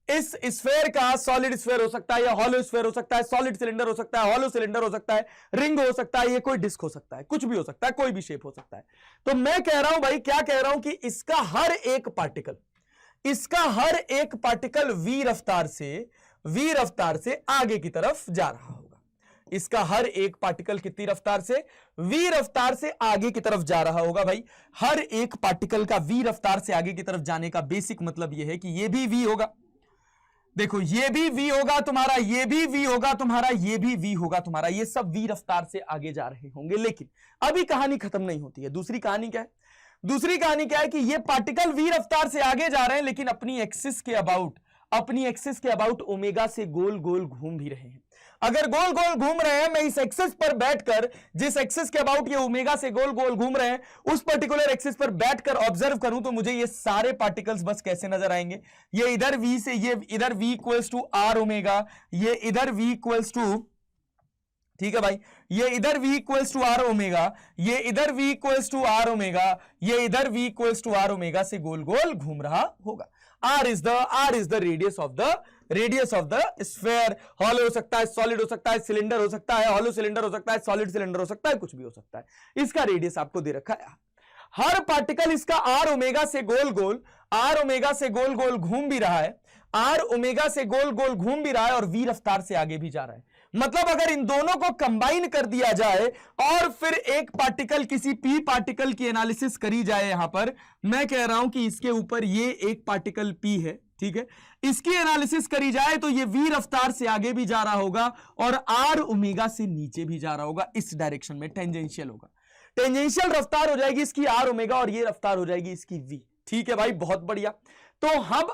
इस स्फीयर का सॉलिड स्फीयर हो सकता है या हॉलो स्फीयर हो सकता है, सॉलिड सिलेंडर हो सकता है, हॉलो सिलेंडर हो सकता है, रिंग हो सकता है, ये कोई डिस्क हो सकता है, कुछ भी हो सकता है, कोई भी शेप हो सकता है। तो मैं कह रहा हूं भाई, क्या कह रहा हूं कि इसका हर एक पार्टिकल v रफ्तार से आगे की तरफ जा रहा होगा। इसका हर एक पार्टिकल कितनी रफ्तार से, v रफ्तार से आगे की तरफ जा रहा होगा। भाई हर एक पार्टिकल का v रफ्तार से आगे की तरफ जाने का बेसिक मतलब यह है कि ये भी v होगा, देखो ये भी v होगा तुम्हारा, ये भी v होगा तुम्हारा, ये भी v होगा तुम्हारा, ये सब v रफ्तार से आगे जा रहे होंगे। लेकिन अभी कहानी खत्म नहीं होती है। दूसरी कहानी क्या है, दूसरी कहानी क्या है कि ये पार्टिकल v रफ्तार से आगे जा रहे हैं लेकिन अपनी एक्सिस के अबाउट ओमेगा से गोल गोल घूम भी रहे हैं। अगर गोल गोल घूम रहे हैं, मैं इस एक्सिस पर बैठकर, जिस एक्सिस के अबाउट ये ओमेगा से गोल गोल घूम रहे हैं, उस पर्टिकुलर एक्सिस पर बैठकर ऑब्जर्व करूं तो मुझे ये सारे पार्टिकल्स बस कैसे नजर आएंगे, ये इधर v से, ये इधर v equals to R omega, ये इधर v इक्वल्स टू, ठीक है भाई, ये इधर v equals to R omega, ये इधर v equals to R omega, ये इधर v equals to R omega से गोल गोल घूम रहा होगा। R is the radius of the sphere. Hollow हो सकता है, सॉलिड हो सकता है, सिलेंडर हो सकता है, हॉलो सिलेंडर हो सकता है, सॉलिड सिलेंडर हो सकता है, कुछ भी हो सकता है। इसका रेडियस आपको दे रखा है। हर पार्टिकल इसका आर ओमेगा से गोल गोल घूम भी रहा है, आर ओमेगा से गोल गोल घूम भी रहा है और v रफ्तार से आगे भी जा रहा है। मतलब अगर इन दोनों को कंबाइन कर दिया जाए और फिर एक पार्टिकल, किसी p पार्टिकल की एनालिसिस करी जाए, यहां पर मैं कह रहा हूं कि इसके ऊपर ये एक पार्टिकल p है, ठीक है, इसकी एनालिसिस करी जाए तो ये v रफ्तार से आगे भी जा रहा होगा और r ओमेगा से नीचे भी जा रहा होगा, इस डायरेक्शन में टेंजेंशियल होगा। टेंजेंशियल रफ्तार हो जाएगी इसकी आर ओमेगा और ये रफ्तार हो जाएगी इसकी वी। ठीक है भाई, बहुत बढ़िया। तो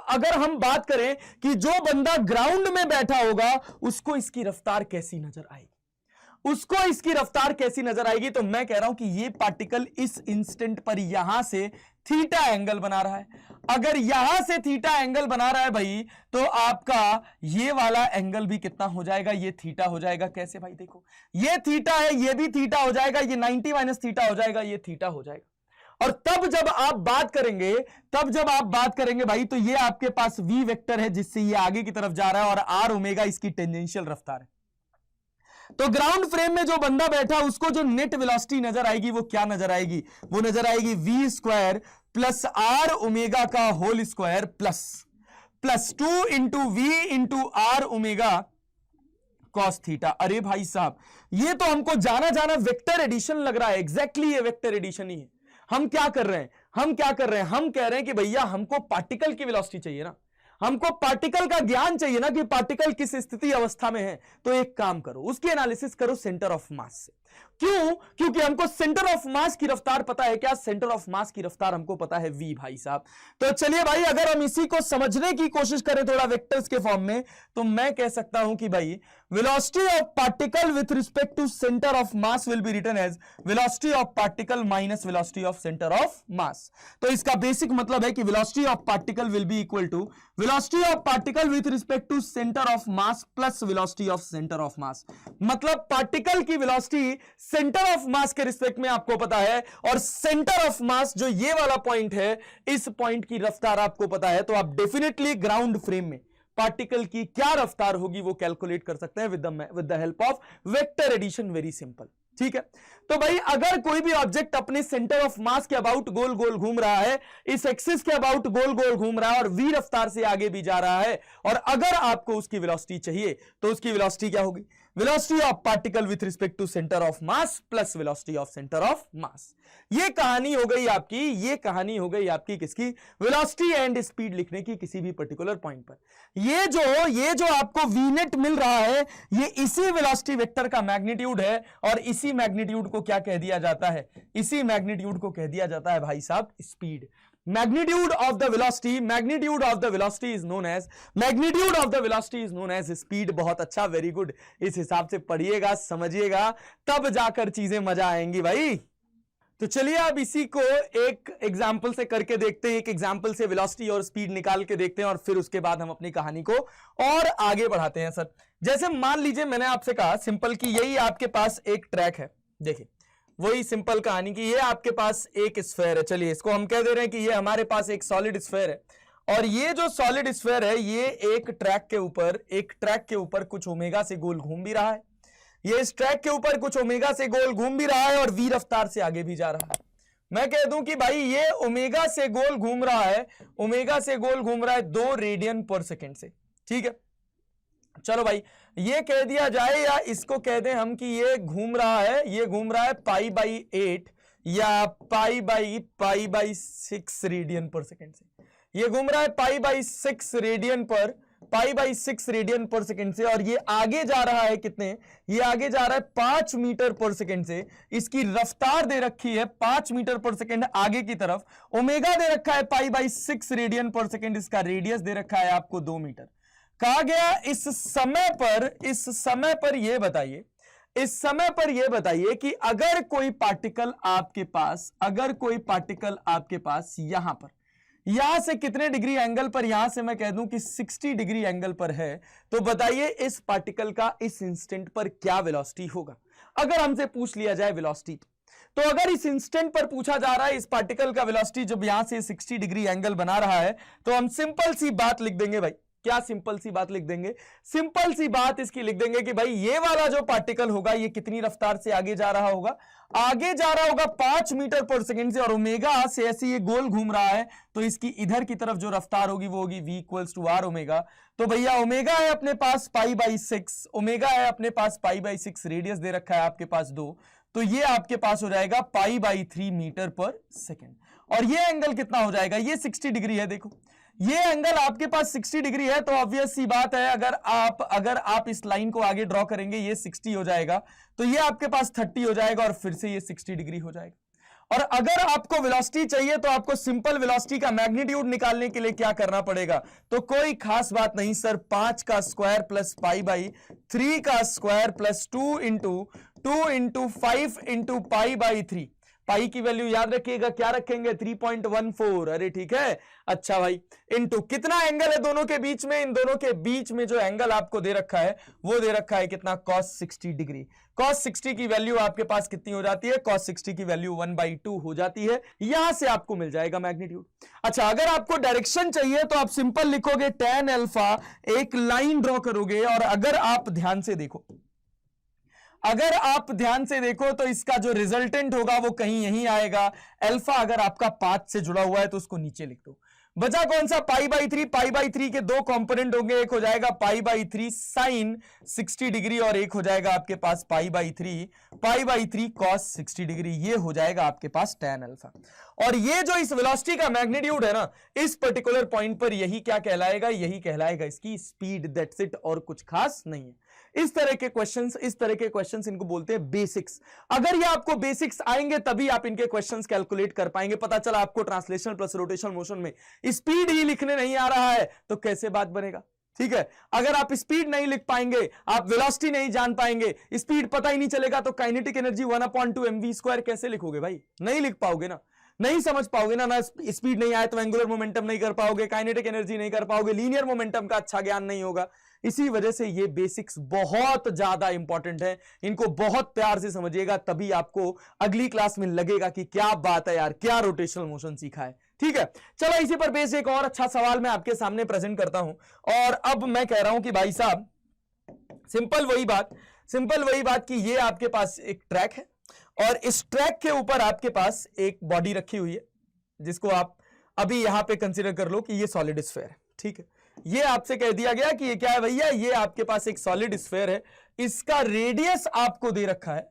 अगर हम बात करें कि जो बंदा ग्राउंड में बैठा होगा उसको इसकी रफ्तार कैसी नजर आएगी, उसको इसकी रफ्तार कैसी नजर आएगी, तो मैं कह रहा हूं कि ये पार्टिकल इस इंस्टेंट पर यहां से थीटा एंगल बना रहा है। अगर यहां से थीटा एंगल बना रहा है भाई, तो आपका ये वाला एंगल भी कितना हो जाएगा, ये थीटा हो जाएगा। कैसे भाई, देखो ये थीटा है, ये भी थीटा हो जाएगा, ये 90 माइनस थीटा हो जाएगा, ये थीटा हो जाएगा। और तब जब आप बात करेंगे भाई, तो ये आपके पास v वेक्टर है जिससे ये आगे की तरफ जा रहा है, और आर ओमेगा इसकी टेंजेंशियल रफ्तार है। तो ग्राउंड फ्रेम में जो बंदा बैठा उसको जो नेट वेलोसिटी नजर आएगी वो क्या नजर आएगी, वो नजर आएगी v square plus R omega का whole square plus 2 into we into R omega cos theta. अरे भाई साहब, ये तो हमको जाना जाना वेक्टर एडिशन लग रहा है। एग्जैक्टली ये वेक्टर एडिशन ही है। हम क्या कर रहे हैं, हम कह रहे हैं कि भैया हमको पार्टिकल की वेलोसिटी चाहिए ना, हमको पार्टिकल का ज्ञान चाहिए ना कि पार्टिकल किस स्थिति अवस्था में है। तो एक काम करो, उसकी एनालिसिस करो सेंटर ऑफ मास से। क्यों? क्योंकि हमको सेंटर ऑफ मास की रफ्तार पता है। क्या? सेंटर ऑफ मास की रफ्तार हमको पता है v भाई साहब। तो चलिए भाई, अगर हम इसी को समझने की कोशिश करें थोड़ा वेक्टर्स के फॉर्म में, तो मैं कह सकता हूं कि भाई velocity of particle with respect to center of mass will be written as velocity of particle minus velocity of center of mass। तो इसका बेसिक मतलब है कि velocity of particle will be equal to velocity of particle with respect to center of mass plus velocity of center of mass। मतलब particle की velocity centre of मास के respect में आपको पता है, और सेंटर ऑफ मास जो ये वाला पॉइंट है, इस पॉइंट की रफ्तार आपको पता है। तो आप डेफिनेटली ग्राउंड फ्रेम में पार्टिकल की क्या रफ्तार होगी वो कैलकुलेट कर सकते हैं with the help of vector addition. Very simple. ठीक है। तो भाई अगर कोई भी ऑब्जेक्ट अपने सेंटर ऑफ मास के अबाउट गोल गोल घूम रहा है, इस एक्सिस के अबाउट गोल गोल घूम रहा है और v रफ्तार से आगे भी जा रहा है, और अगर आपको उसकी वेलोसिटी चाहिए तो उसकी वेलोसिटी क्या होगी, velocity of particle with respect to centre of mass plus velocity of centre of mass. ये कहानी हो गई आपकी किसकी, वेलोसिटी एंड स्पीड लिखने की किसी भी पर्टिकुलर पॉइंट पर। ये जो आपको v नेट मिल रहा है, ये इसी वेलोसिटी वेक्टर का मैग्नीट्यूड है, और इसी मैग्नीट्यूड को क्या कह दिया जाता है, इसी मैग्नीट्यूड को कह दिया जाता है भाई साहब speed. magnitude of the velocity is known as speed। बहुत अच्छा, वेरी गुड। इस हिसाब से पढ़िएगा, समझिएगा, तब जाकर चीजें मजा आएंगी भाई। तो चलिए अब इसी को एक एग्जाम्पल से करके देखते हैं, एक एग्जाम्पल से वेलोसिटी और स्पीड निकाल के देखते हैं, और फिर उसके बाद हम अपनी कहानी को और आगे बढ़ाते हैं। सर जैसे मान लीजिए मैंने आपसे कहा सिंपल कि यही आपके पास एक ट्रैक है। देखिए वही सिंपल कहानी कि ये आपके पास एक स्फेयर है। चलिए इसको हम कह दे रहे हैं कि ये हमारे पास एक सॉलिड स्फेयर है, और ये जो सॉलिड स्फेयर है ये एक ट्रैक के ऊपर कुछ ओमेगा से गोल घूम भी रहा है। ये इस ट्रैक के ऊपर कुछ ओमेगा से गोल घूम भी रहा है और v रफ्तार से आगे भी जा रहा है। मैं कह दूं कि भाई ये ओमेगा से गोल घूम रहा है 2 रेडियन पर सेकेंड से। ठीक है, चलो भाई ये कह दिया जाए, या इसको कह दें हम कि ये घूम रहा है π/8 या π/6 रेडियन पर सेकेंड से। ये घूम रहा है π/6 रेडियन पर सेकेंड से, और ये आगे जा रहा है कितने, ये आगे जा रहा है 5 मीटर पर सेकेंड से। इसकी रफ्तार दे रखी है 5 मीटर पर सेकेंड आगे की तरफ, ओमेगा दे रखा है π/6 रेडियन पर सेकेंड, इसका रेडियस दे रखा है आपको 2 मीटर। कहा गया इस समय पर यह बताइए कि अगर कोई पार्टिकल आपके पास यहां से कितने डिग्री एंगल पर, यहां से मैं कह दूं कि 60 डिग्री एंगल पर है, तो बताइए इस पार्टिकल का इस इंस्टेंट पर क्या वेलोसिटी होगा। अगर हमसे पूछ लिया जाए वेलोसिटी, तो अगर इस इंस्टेंट पर पूछा जा रहा है इस पार्टिकल का वेलोसिटी जब यहां से 60 डिग्री एंगल बना रहा है, तो हम सिंपल सी बात लिख देंगे भाई। क्या सिंपल सी बात लिख देंगे? सिंपल सी बात इसकी लिख देंगे कि भाई ये वाला जो पार्टिकल होगा ये कितनी रफ्तार से आगे जा रहा होगा, 5 मीटर पर सेकेंड से, और ओमेगा से ऐसे ये गोल घूम रहा है, तो इसकी इधर की तरफ जो रफ्तार होगी वो होगी v equals to r omega. तो भैया ओमेगा है अपने पास π/6, रेडियस दे रखा है आपके पास 2, तो ये आपके पास हो जाएगा π/3 मीटर पर सेकेंड। और ये एंगल कितना हो जाएगा, ये 60 डिग्री है। देखो ये एंगल आपके पास 60 डिग्री है, तो ऑब्वियस सी बात है अगर आप इस लाइन को आगे ड्रॉ करेंगे ये 60 हो जाएगा, तो ये आपके पास 30 हो जाएगा और फिर से ये 60 डिग्री हो जाएगा। और अगर आपको वेलोसिटी चाहिए तो आपको सिंपल वेलोसिटी का मैग्नीट्यूड निकालने के लिए क्या करना पड़ेगा, तो कोई खास बात नहीं सर, 5 का स्क्वायर प्लस पाई बाई 3 का square plus 2 into 5 into pi by 3। पाई की वैल्यू याद रखिएगा, क्या रखेंगे 3.14। अरे ठीक है, अच्छा भाई, इनटू कितना एंगल है दोनों के बीच में, इन दोनों के बीच में जो एंगल आपको दे रखा है वो दे रखा है कितना, cos 60 डिग्री। cos 60 की वैल्यू आपके पास कितनी हो जाती है, cos 60 की वैल्यू 1/2 हो जाती है। यहां से आपको मिल जाएगा मैग्नीट्यूड। अच्छा, अगर आपको डायरेक्शन चाहिए तो आप सिंपल लिखोगे tan अल्फा, एक लाइन ड्रॉ करोगे, और अगर आप ध्यान से देखो तो इसका जो रिजल्टेंट होगा वो कहीं यहीं आएगा। अल्फा अगर आपका पाथ से जुड़ा हुआ है तो उसको नीचे लिख दो। बचा कौन सा, पाई बाई 3। पाई बाई 3 के दो कंपोनेंट होंगे, एक हो जाएगा पाई बाई 3 साइन 60 डिग्री और एक हो जाएगा आपके पास पाई बाई 3 कॉस 60 डिग्री। ये हो जाएगा आपके पास tan अल्फा। और ये जो इस वेलोसिटी का मैग्नीट्यूड है ना, इस पर्टिकुलर पॉइंट पर यही क्या कहलाएगा, यही कहलाएगा इसकी स्पीड, दैट्स इट, और कुछ खास नहीं है। इस तरह के क्वेश्चंस इनको बोलते हैं बेसिक्स। अगर ये आपको बेसिक्स आएंगे तभी आप इनके क्वेश्चंस कैलकुलेट कर पाएंगे। पता चला आपको ट्रांसलेशनल प्लस रोटेशनल मोशन में स्पीड ही लिखने नहीं आ रहा है तो कैसे बात बनेगा, ठीक है। अगर आप स्पीड नहीं लिख पाएंगे, आप वेलोसिटी नहीं जान पाएंगे, स्पीड पता ही नहीं चलेगा, तो काइनेटिक एनर्जी 1/2 mv² कैसे लिखोगे भाई, नहीं लिख पाओगे ना, नहीं समझ पाओगे ना स्पीड नहीं आए तो एंगुलर मोमेंटम नहीं कर पाओगे, काइनेटिक एनर्जी नहीं कर पाओगे, लीनियर मोमेंटम का अच्छा ज्ञान नहीं होगा। इसी वजह से ये बेसिक्स बहुत ज्यादा इंपॉर्टेंट है, इनको बहुत प्यार से समझिएगा, तभी आपको अगली क्लास में लगेगा कि क्या बात है यार, क्या रोटेशनल मोशन सीखा है, ठीक है। चलो इसी पर बेस एक और अच्छा सवाल मैं आपके सामने प्रेजेंट करता हूं। और अब मैं कह रहा हूं कि भाई साहब सिंपल वही बात कि ये आपके पास एक ट्रैक है और इस ट्रैक के ऊपर आपके पास एक बॉडी रखी हुई है, जिसको आप अभी यहां पे कंसीडर कर लो कि ये सॉलिड स्फीयर है, ठीक है। ये आपसे कह दिया गया कि ये क्या है भैया, ये आपके पास एक सॉलिड स्फीयर है, इसका रेडियस आपको दे रखा है,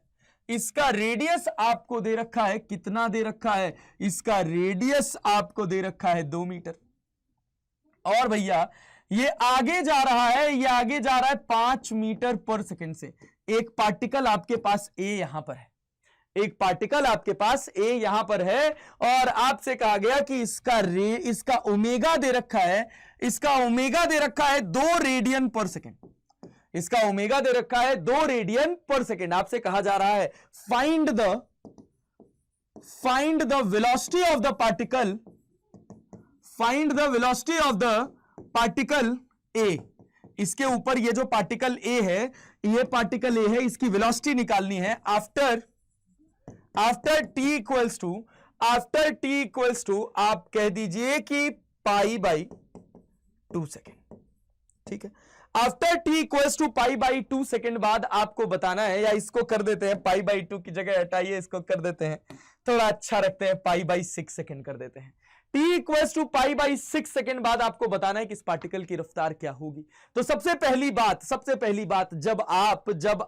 इसका रेडियस आपको दे रखा है, कितना दे रखा है, इसका रेडियस आपको दे रखा है 2 मीटर। और भैया ये आगे जा रहा है 5 मीटर पर सेकंड से। एक पार्टिकल आपके पास ए यहां पर है, एक पार्टिकल आपके पास ए यहां पर है, और आपसे कहा गया कि इसका ओमेगा दे रखा है, इसका ओमेगा दे रखा है 2 रेडियन पर सेकेंड, इसका ओमेगा दे रखा है 2 रेडियन पर सेकेंड। आपसे कहा जा रहा है find the velocity of the particle, find the velocity of the particle A. इसके ऊपर ये जो पार्टिकल ए है, ये पार्टिकल ए है, इसकी वेलोसिटी निकालनी है आफ्टर t इक्वल्स टू आप कह दीजिए कि पाई बाई 2 सेकेंड, ठीक है। After t equals to pi by 2 second बाद आपको बताना है, या इसको कर देते हैं पाई बाई 2 की जगह हटाइए, इसको कर देते हैं थोड़ा अच्छा रखते हैं, पाई बाई 6 सेकेंड कर देते हैं। t equals to pi by 6 second बाद आपको बताना है कि इस पार्टिकल की रफ्तार क्या होगी। तो सबसे पहली बात जब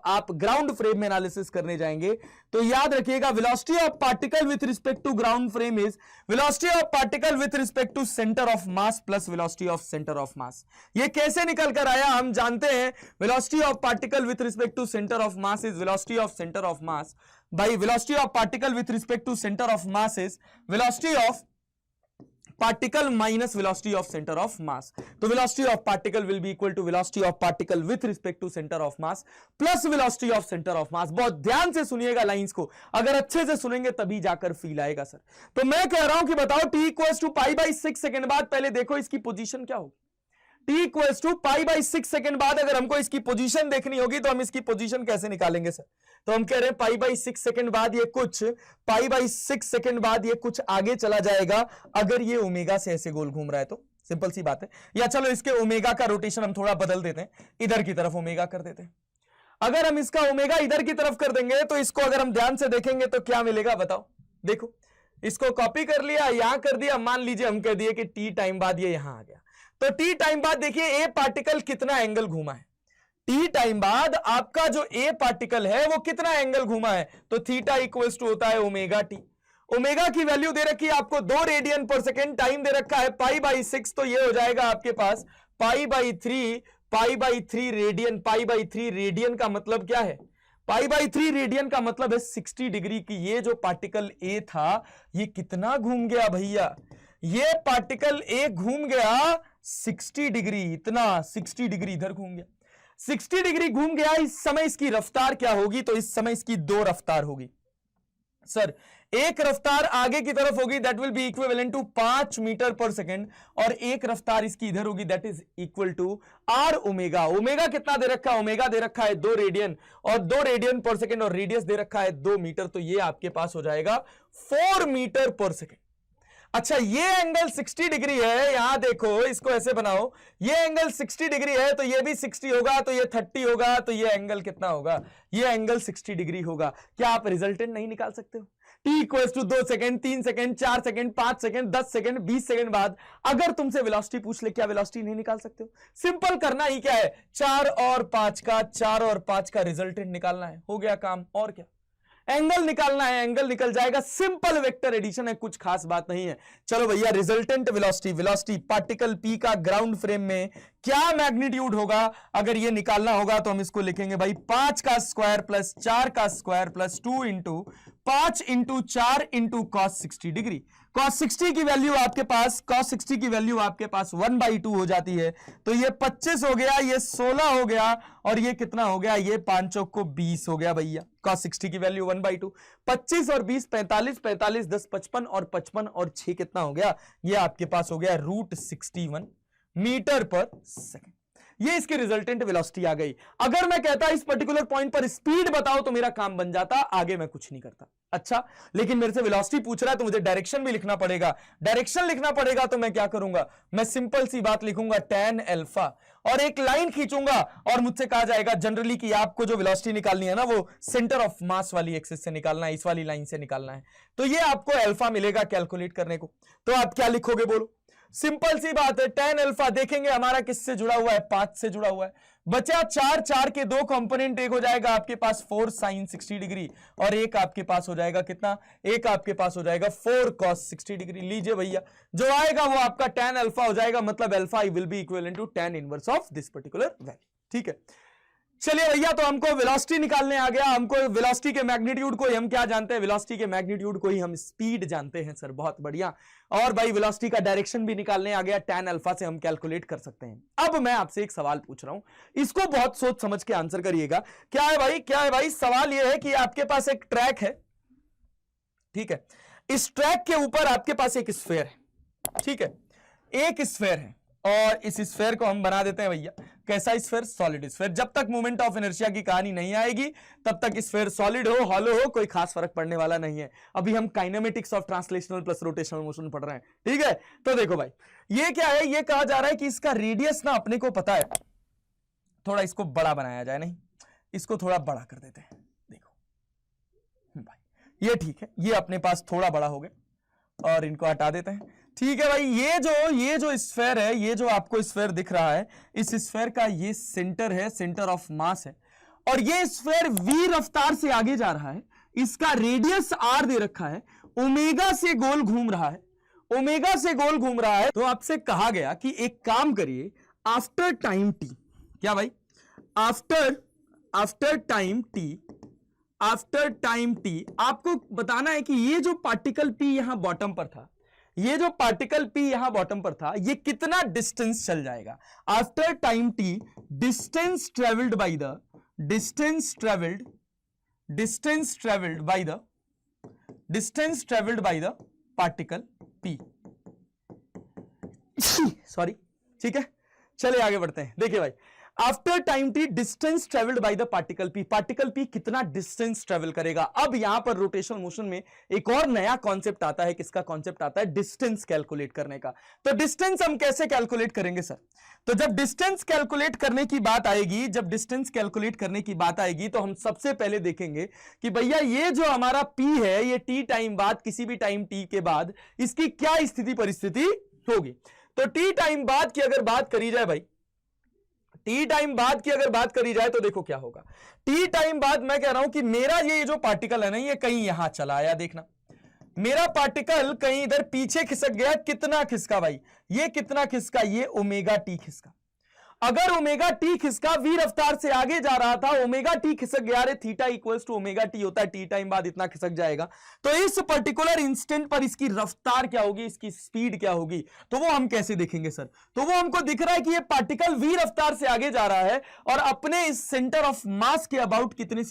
आप ग्राउंड फ्रेम में एनालिसिस करने जाएंगे तो याद रखिएगा, velocity of particle with respect to ground frame is velocity of particle with respect to centre of mass plus velocity of centre of mass. ये कैसे निकल कर आया हम जानते हैं, velocity of particle with respect to centre of mass is velocity of centre of mass by velocity of particle with respect to centre of mass is velocity of particle minus velocity of center of mass. तो velocity of particle will be equal to velocity of particle with respect to center of mass plus velocity of center of mass. बहुत ध्यान से सुनिएगा lines को, अगर अच्छे से सुनेंगे तभी जाकर फील आएगा सर। तो मैं कह रहा हूं कि बताओ t equals to pi by 6 second बाद पहले देखो इसकी पोजीशन क्या होगी। t equals to pi by 6 second बाद अगर हमको इसकी पोजीशन देखनी होगी तो हम इसकी पोजीशन कैसे निकालेंगे सर। तो हम कह रहे हैं पाई बाई 6 सेकेंड बाद ये कुछ आगे चला जाएगा, अगर ये ओमेगा से ऐसे गोल घूम रहा है तो सिंपल सी बात है। या चलो इसके ओमेगा का रोटेशन हम थोड़ा बदल देते हैं, इधर की तरफ ओमेगा कर देते हैं। अगर हम इसका ओमेगा इधर की तरफ कर देंगे तो इसको अगर हम ध्यान से देखेंगे तो क्या मिलेगा बताओ। देखो इसको कॉपी कर लिया, यहां कर दिया, मान लीजिए हम कह दिए कि टी टाइम बाद ये यहां आ गया, तो टी टाइम बाद देखिए ए पार्टिकल कितना एंगल घूमा है, टी टाइम बाद आपका जो ए पार्टिकल है वो कितना एंगल घूमा है, तो थीटा इक्वल्स टू होता है ओमेगा टी। ओमेगा की वैल्यू दे रखी है आपको 2 रेडियन पर सेकेंड, टाइम दे रखा है π/6, तो ये हो जाएगा आपके पास π/3 रेडियन। π/3 रेडियन का मतलब क्या है? π/3 रेडियन का मतलब है 60 डिग्री की। ये जो पार्टिकल ए था ये कितना घूम गया भैया? ये पार्टिकल ए घूम गया 60 डिग्री, इतना 60 डिग्री इधर घूम गया, 60 डिग्री घूम गया। इस समय इसकी रफ्तार क्या होगी? तो इस समय इसकी 2 रफ्तार होगी सर। एक रफ्तार आगे की तरफ होगी, that will be equivalent to 5 metre per second, और एक रफ्तार इसकी इधर होगी, that is equal to R omega. Omega कितना दे रखा है? ओमेगा दे रखा है 2 रेडियन, और 2 रेडियन पर सेकेंड, और रेडियस दे रखा है 2 मीटर, तो ये आपके पास हो जाएगा 4 मीटर पर सेकेंड। अच्छा, ये एंगल 60 डिग्री है, यहां देखो, इसको ऐसे बनाओ, ये एंगल 60 डिग्री है, तो ये भी 60 होगा, तो ये 30 होगा, तो ये एंगल कितना होगा? ये एंगल 60 डिग्री होगा। क्या आप रिजल्टेंट नहीं निकाल सकते हो? t equal to 2 second, 3 second, 4 second, 5 second, 10 second, 20 second बाद अगर तुमसे वेलोसिटी पूछ ले, क्या वेलोसिटी नहीं निकाल सकते हो? सिंपल करना ही क्या है, 4 और 5 का रिजल्टेंट निकालना है, हो गया काम। और क्या, एंगल निकालना है, एंगल निकल जाएगा। सिंपल वेक्टर एडिशन है, कुछ खास बात नहीं है। चलो भैया, रिजल्टेंट वेलोसिटी पार्टिकल पी का ग्राउंड फ्रेम में क्या मैग्नीट्यूड होगा? अगर ये निकालना होगा तो हम इसको लिखेंगे भाई 5 का स्क्वायर प्लस 4 का square plus 2 into 5 into 4 into cos 60 degree. cos 60 की वैल्यू आपके पास, cos 60 की वैल्यू आपके पास 1/2 हो जाती है, तो ये 25 हो गया, ये 16 हो गया, और ये कितना हो गया? ये 5 चौक को 20 हो गया भैया। cos 60 की वैल्यू 1/2, 25 और 20 45, 45 10 55, और 55 और 6 कितना हो गया? ये आपके पास हो गया √61 मीटर पर सेकेंड। ये इसकी रिजल्टेंट वेलोसिटी आ गई। अगर मैं कहता इस पर्टिकुलर पॉइंट पर स्पीड बताओ तो मेरा काम बन जाता, आगे मैं कुछ नहीं करता। अच्छा, लेकिन मेरे से वेलोसिटी पूछ रहा है तो मुझे डायरेक्शन भी लिखना पड़ेगा। डायरेक्शन लिखना पड़ेगा तो मैं क्या करूंगा? मैं सिंपल सी बात लिखूंगा, tan अल्फा, और एक लाइन खींचूंगा, और मुझसे कहा जाएगा जनरली कि आपको जो वेलोसिटी निकालनी है ना, वो सेंटर ऑफ मास वाली एक्सिस से निकालना है, इस वाली लाइन से निकालना है। तो ये आपको अल्फा मिलेगा कैलकुलेट करने को। तो आप क्या लिखोगे बोलो? सिंपल सी बात है, tan अल्फा देखेंगे हमारा किससे जुड़ा हुआ है? 5 से जुड़ा हुआ है। बचा 4 के 2 कंपोनेंट, एक हो जाएगा आपके पास 4 sin 60 डिग्री, और एक आपके पास हो जाएगा कितना? एक आपके पास हो जाएगा 4 cos 60 डिग्री। लीजिए भैया, जो आएगा वो आपका tan अल्फा हो जाएगा, मतलब alpha will be equivalent to tan inverse of this particular value. ठीक है, चलिए भैया, तो हमको वेलोसिटी निकालने आ गया। हमको वेलोसिटी के मैग्नीट्यूड को ही हम क्या जानते हैं? वेलोसिटी के मैग्नीट्यूड को ही हम स्पीड जानते हैं सर, बहुत बढ़िया। और भाई वेलोसिटी का डायरेक्शन भी निकालने आ गया, tan अल्फा से हम कैलकुलेट कर सकते हैं। अब मैं आपसे एक सवाल पूछ रहा हूं, इसको बहुत सोच समझ के आंसर करिएगा। क्या है भाई? क्या है भाई? सवाल यह है कि आपके पास एक ट्रैक है, ठीक है, इस ट्रैक के ऊपर आपके पास एक स्फीयर है, ठीक है, एक स्फीयर है, और इस स्फीयर को हम बना देते हैं भैया, कैसा स्फीयर? Solid sphere. जब तक मोमेंट ऑफ इनर्शिया की कहानी नहीं आएगी तब तक स्फीयर सॉलिड हो हॉलो हो कोई खास फर्क पड़ने वाला नहीं है। अभी हम kinematics of translational plus rotational motion पढ़ रहे हैं, ठीक है। तो देखो भाई, ये क्या है? ये कहा जा रहा है कि इसका रेडियस ना अपने को पता है, थोड़ा इसको बड़ा बनाया जाए, नहीं इसको थोड़ा बड़ा कर देते हैं। देखो भाई, ये ठीक है, ये अपने पास थोड़ा बड़ा हो गया, और इनको हटा देते हैं। ठीक है भाई, ये जो स्फीयर है, ये जो आपको स्फीयर दिख रहा है, इस स्फीयर का ये सेंटर है, सेंटर ऑफ मास है, और ये स्फीयर v रफ्तार से आगे जा रहा है। इसका रेडियस r दे रखा है, ओमेगा से गोल घूम रहा है, ओमेगा से गोल घूम रहा है। तो आपसे कहा गया कि एक काम करिए, आफ्टर टाइम t, क्या भाई? आफ्टर टाइम t आपको बताना है कि ये जो पार्टिकल p यहां बॉटम पर था, ये जो पार्टिकल p यहां बॉटम पर था, ये कितना डिस्टेंस चल जाएगा? After time t, distance travelled by the particle p। Sorry, ठीक है, चले आगे बढ़ते हैं। देखिए भाई, after time t, distance travelled by the particle p कितना डिस्टेंस ट्रेवल करेगा? अब यहां पर रोटेशनल मोशन में एक और नया कॉन्सेप्ट आता है। किसका कॉन्सेप्ट आता है? डिस्टेंस कैलकुलेट करने का। तो डिस्टेंस हम कैसे कैलकुलेट करेंगे सर? तो जब डिस्टेंस कैलकुलेट करने की बात आएगी, तो हम सबसे पहले देखेंगे कि भैया ये जो हमारा p है, ये t टाइम बाद, किसी भी टाइम t के बाद इसकी क्या स्थिति परिस्थिति होगी। तो t टाइम बाद की अगर बात करी जाए भाई, टी टाइम बाद की अगर बात करी जाए तो देखो क्या होगा। टी टाइम बाद मैं कह रहा हूं कि मेरा ये जो पार्टिकल है ना, ये कहीं यहां चला आया, देखना मेरा पार्टिकल कहीं इधर पीछे खिसक गया, कितना खिसका भाई, ये कितना खिसका, ये ओमेगा टी खिसका। अगर ओमेगा टी खिसका, वी रफ्तार से आगे जा रहा था, ओमेगा टी खिसक गया, अरे theta equals to omega T होता है, टी टाइम बाद इतना खिसक जाएगा, तो इस पर्टिकुलर इंस्टेंट पर इसकी रफ्तार क्या होगी, इसकी स्पीड क्या होगी, तो वो हम कैसे देखेंगे सर? तो वो हमको दिख रहा है कि ये पार्टिकल वी रफ्तार से आगे जा रहा है और अपने इस सेंटर ऑफ मास के अबाउट कितने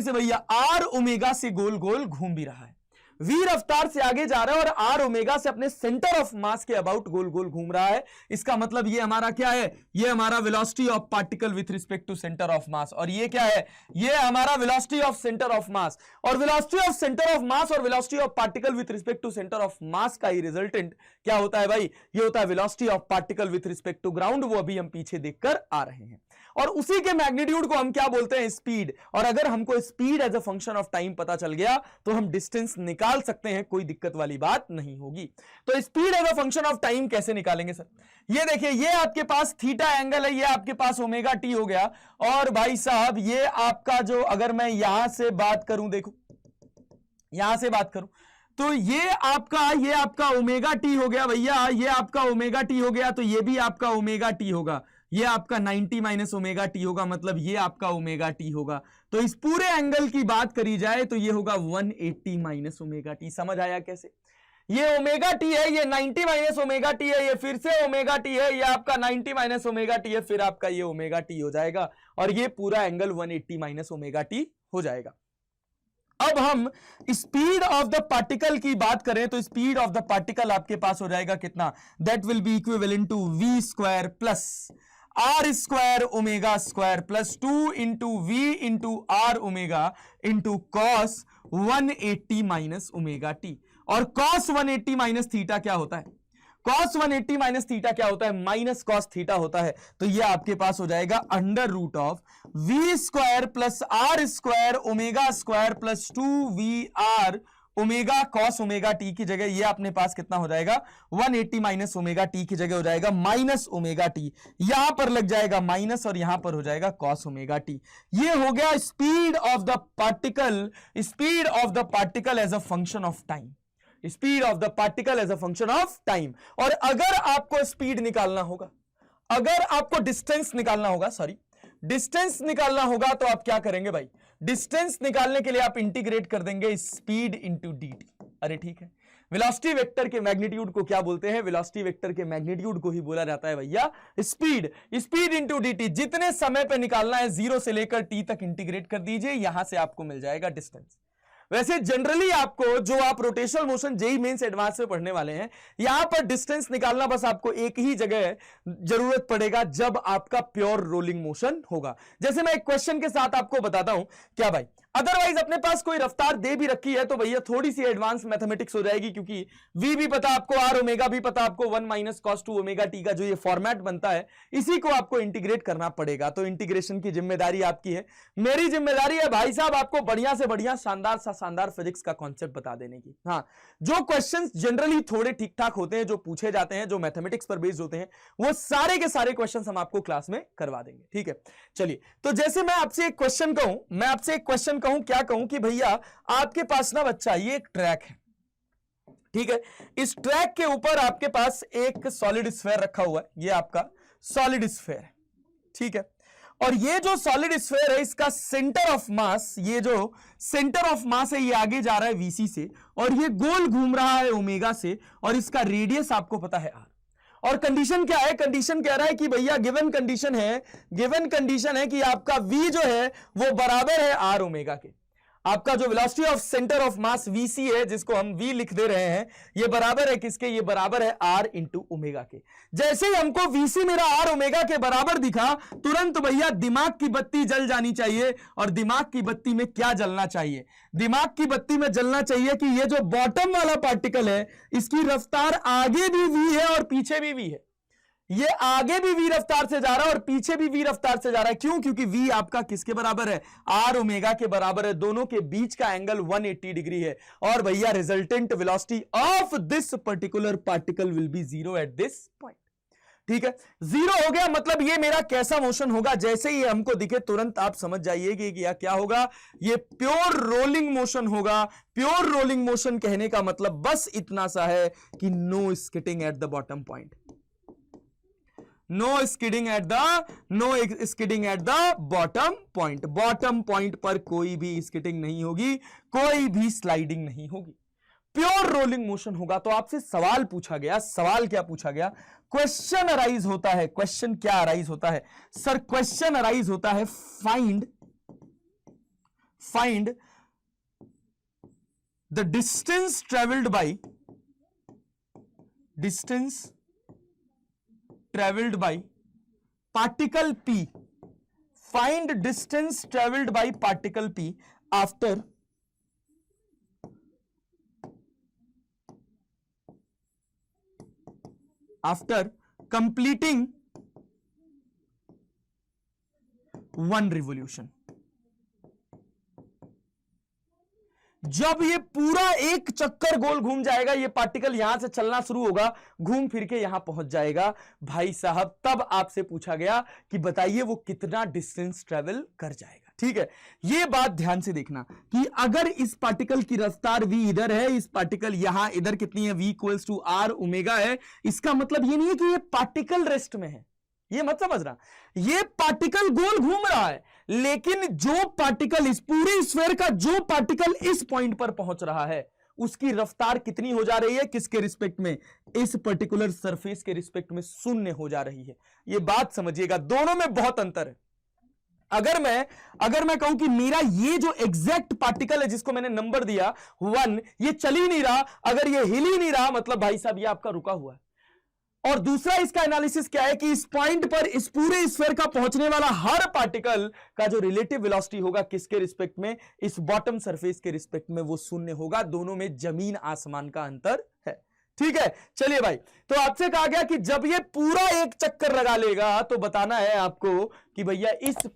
से भैया, आर ओमेगा से गोल गोल घूम भी रहा है। वी रफ्तार से आगे जा रहा है और आर ओमेगा से अपने सेंटर ऑफ मास के अबाउट गोल गोल घूम रहा है। इसका मतलब ये हमारा क्या है, ये हमारा velocity of particle with respect to centre of mass, और ये क्या है, ये हमारा velocity of centre of mass. और velocity of centre of mass और velocity of particle with respect to centre of mass का ही रिजल्टेंट क्या होता है भाई, ये होता है velocity of particle with respect to ground. वो अभी हम पीछे देखकर आ रहे हैं, और उसी के मैग्नीट्यूड को हम क्या बोलते हैं, स्पीड। और अगर हमको speed as a function of time पता चल गया तो हम डिस्टेंस निकाल सकते हैं, कोई दिक्कत वाली बात नहीं होगी। तो speed as a function of time कैसे निकालेंगे सर? ये देखिए, ये आपके पास थीटा एंगल है, ये आपके पास ओमेगा टी हो गया, और भाई साहब ये आपका जो, अगर मैं यहां से बात करूं, देखो यहां से बात करूं तो ये आपका ओमेगा टी हो गया भैया, ये आपका ओमेगा टी हो गया, तो ये भी आपका ओमेगा टी होगा, ये आपका 90 माइनस ओमेगा टी होगा, मतलब ये आपका ओमेगा टी होगा। तो इस पूरे एंगल की बात करी जाए तो ये होगा 180 माइनस ओमेगा टी। समझ आया कैसे? ये ओमेगा टी है, ये 90 माइनस ओमेगा टी है, ये फिर से ओमेगा टी है, ये आपका 90 माइनस ओमेगा टी है, फिर आपका ये ओमेगा टी हो जाएगा, और ये पूरा एंगल 180 माइनस ओमेगा टी हो जाएगा। अब हम स्पीड ऑफ द पार्टिकल की बात करें तो स्पीड ऑफ द पार्टिकल आपके पास हो जाएगा कितना, that will be equivalent to V square plus R square omega square plus 2 into we into R omega into cos 180 minus omega T. और कॉस 180 माइनस थीटा क्या होता है, कॉस 180 माइनस थीटा क्या होता है, माइनस कॉस थीटा होता है। तो ये आपके पास हो जाएगा under root of V square plus R square omega square plus 2 V R omega cos omega T की जगह ये अपने पास कितना हो जाएगा, 180 माइनस ओमेगा टी की जगह हो जाएगा माइनस ओमेगा टी, यहां पर लग जाएगा माइनस और यहां पर हो जाएगा कॉस ओमेगा टी। ये हो गया speed of the particle, speed of the particle as a function of time, speed of the particle as a function of time. और अगर आपको स्पीड निकालना होगा, अगर आपको डिस्टेंस निकालना होगा, सॉरी डिस्टेंस निकालना होगा, तो आप क्या करेंगे भाई, डिस्टेंस निकालने के लिए आप इंटीग्रेट कर देंगे स्पीड इंटू dt। अरे ठीक है, वेलोसिटी वेक्टर के मैग्नीट्यूड को क्या बोलते हैं, वेलोसिटी वेक्टर के मैग्नीट्यूड को ही बोला जाता है भैया स्पीड। स्पीड इंटू dt, जितने समय पे निकालना है 0 से लेकर t तक इंटीग्रेट कर दीजिए, यहां से आपको मिल जाएगा डिस्टेंस। वैसे जनरली आपको जो आप rotational motion JEE mains advanced में पढ़ने वाले हैं, यहां पर डिस्टेंस निकालना बस आपको एक ही जगह जरूरत पड़ेगा, जब आपका प्योर रोलिंग मोशन होगा। जैसे मैं एक क्वेश्चन के साथ आपको बताता हूं क्या भाई, अदरवाइज अपने पास कोई रफ्तार दे भी रखी है तो भैया थोड़ी सी एडवांस मैथमेटिक्स हो जाएगी, क्योंकि v भी पता आपको, आर ओमेगा भी पता आपको, 1 माइनस कॉस 2 ओमेगा टी का जो ये फॉर्मेट बनता है, इसी को आपको इंटीग्रेट करना पड़ेगा। तो इंटीग्रेशन की जिम्मेदारी आपकी है, मेरी जिम्मेदारी है भाई साहब आपको बढ़िया से बढ़िया शानदार फिजिक्स का कॉन्सेप्ट बता देने की। हाँ, जो क्वेश्चंस जनरली थोड़े ठीक ठाक होते हैं, जो पूछे जाते हैं, जो मैथमेटिक्स पर बेस्ड होते हैं, वो सारे के सारे क्वेश्चंस हम आपको क्लास में करवा देंगे। ठीक है, चलिए, तो जैसे मैं आपसे एक क्वेश्चन कहूं, क्या कहूं कि भैया आपके पास ना बच्चा ये एक ट्रैक है, ठीक है, इस ट्रैक के ऊपर आपके पास एक सॉलिड स्फीयर रखा हुआ है, ये आपका सॉलिड स्फीयर है, ठीक है, और ये जो सॉलिड स्फीयर है इसका सेंटर ऑफ मास, ये जो सेंटर ऑफ मास है ये आगे जा रहा है वीसी से, और ये गोल घूम रहा है ओमेगा से, और इसका रेडियस आपको पता है आर। और कंडीशन क्या है, कंडीशन कह रहा है कि भैया गिवन कंडीशन है कि आपका v जो है वो बराबर है आर ओमेगा के। आपका जो velocity of centre of mass vc है, जिसको हम v लिख दे रहे हैं, ये बराबर है किसके, ये बराबर है r इंटू ओमेगा के। जैसे ही हमको vc मेरा r ओमेगा के बराबर दिखा, तुरंत भैया दिमाग की बत्ती जल जानी चाहिए। और दिमाग की बत्ती में क्या जलना चाहिए, दिमाग की बत्ती में जलना चाहिए कि ये जो बॉटम वाला पार्टिकल है, इसकी रफ्तार आगे भी v है और पीछे भी v है। ये आगे भी v रफ्तार से जा रहा है और पीछे भी v रफ्तार से जा रहा है। क्यों? क्योंकि v आपका किसके बराबर है, r ओमेगा के बराबर है। दोनों के बीच का एंगल 180 डिग्री है। और भैया resultant velocity of this particular particle will be 0 at this point. ठीक है, 0 हो गया मतलब ये मेरा कैसा मोशन होगा, जैसे ही हमको दिखे तुरंत आप समझ जाइए कि क्या होगा, ये प्योर रोलिंग मोशन होगा। प्योर रोलिंग मोशन कहने का मतलब बस इतना सा है कि no skidding at the bottom point, no skidding at the bottom point. Bottom point पर कोई भी स्किटिंग नहीं होगी, कोई भी स्लाइडिंग नहीं होगी, प्योर रोलिंग मोशन होगा। तो आपसे सवाल पूछा गया, सवाल क्या पूछा गया, क्वेश्चन अराइज होता है। क्वेश्चन क्या अराइज होता है सर? क्वेश्चन अराइज होता है find the distance travelled by particle P, find distance traveled by particle P after completing one revolution। जब ये पूरा एक चक्कर गोल घूम जाएगा, ये पार्टिकल यहां से चलना शुरू होगा, घूम फिर के यहां पहुंच जाएगा भाई साहब, तब आपसे पूछा गया कि बताइए वो कितना डिस्टेंस ट्रेवल कर जाएगा। ठीक है, ये बात ध्यान से देखना कि अगर इस पार्टिकल की रफ्तार v इधर है, इस पार्टिकल यहां इधर कितनी है, v equals to r omega है, इसका मतलब ये नहीं है कि ये पार्टिकल रेस्ट में है, ये मत समझना। ये पार्टिकल गोल घूम रहा है, लेकिन जो पार्टिकल, इस पूरे स्फीयर का जो पार्टिकल इस पॉइंट पर पहुंच रहा है, उसकी रफ्तार कितनी हो जा रही है, किसके रिस्पेक्ट में, इस पर्टिकुलर सरफेस के रिस्पेक्ट में शून्य हो जा रही है। ये बात समझिएगा, दोनों में बहुत अंतर है। अगर मैं कहूं कि मेरा ये जो एग्जैक्ट पार्टिकल है जिसको मैंने नंबर दिया 1, ये चल ही नहीं रहा, अगर ये हिल ही नहीं रहा, मतलब भाई साहब ये आपका रुका हुआ है। और दूसरा इसका एनालिसिस क्या है कि इस पॉइंट पर, इस पूरे स्फीयर का पहुंचने वाला हर पार्टिकल का जो रिलेटिव वेलोसिटी होगा किसके रिस्पेक्ट में, इस बॉटम सरफेस के रिस्पेक्ट में, वो शून्य होगा। दोनों में जमीन आसमान का अंतर है। ठीक है, चलिए भाई, तो आपसे कहा गया कि जब ये पूरा एक चक्कर लगा लेगा तो बताना है आपको कि भैया इस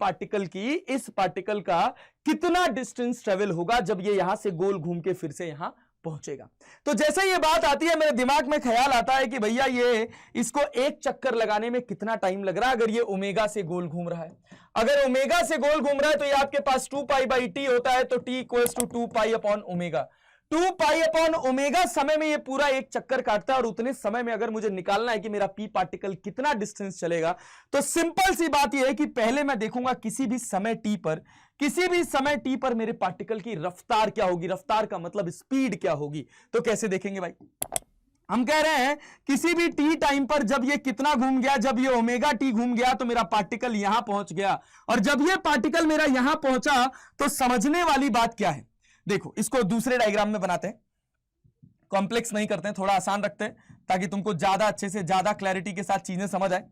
पार्टिकल का कितना डिस्टेंस ट्रेवल होगा जब ये यहां से गोल घूम के फिर से यहां पहुंचेगा। तो जैसे ये बात आती है, मेरे दिमाग में ख्याल आता है कि भैया ये इसको एक चक्कर लगाने में कितना टाइम लग रहा है। अगर ये ओमेगा से गोल घूम रहा है, अगर ओमेगा से गोल घूम रहा है तो ये आपके पास 2 पाई बाई टी होता है, तो T equals to 2 pi upon omega. 2 pi upon omega समय में ये पूरा एक चक्कर काटता है, और उतने समय में अगर मुझे निकालना है कि मेरा पी पार्टिकल कितना डिस्टेंस चलेगा, तो सिंपल सी बात यह है कि पहले मैं देखूंगा किसी भी समय टी पर मेरे पार्टिकल की रफ्तार क्या होगी। रफ्तार का मतलब स्पीड क्या होगी। तो कैसे देखेंगे भाई, हम कह रहे हैं किसी भी टी टाइम पर जब ये कितना घूम गया, जब ये ओमेगा टी घूम गया तो मेरा पार्टिकल यहां पहुंच गया, और जब ये पार्टिकल मेरा यहां पहुंचा तो समझने वाली बात क्या है। देखो, इसको दूसरे डायग्राम में बनाते हैं, कॉम्प्लेक्स नहीं करते हैं, थोड़ा आसान रखते हैं ताकि तुमको ज्यादा अच्छे से, ज्यादा क्लैरिटी के साथ चीजें समझ आए।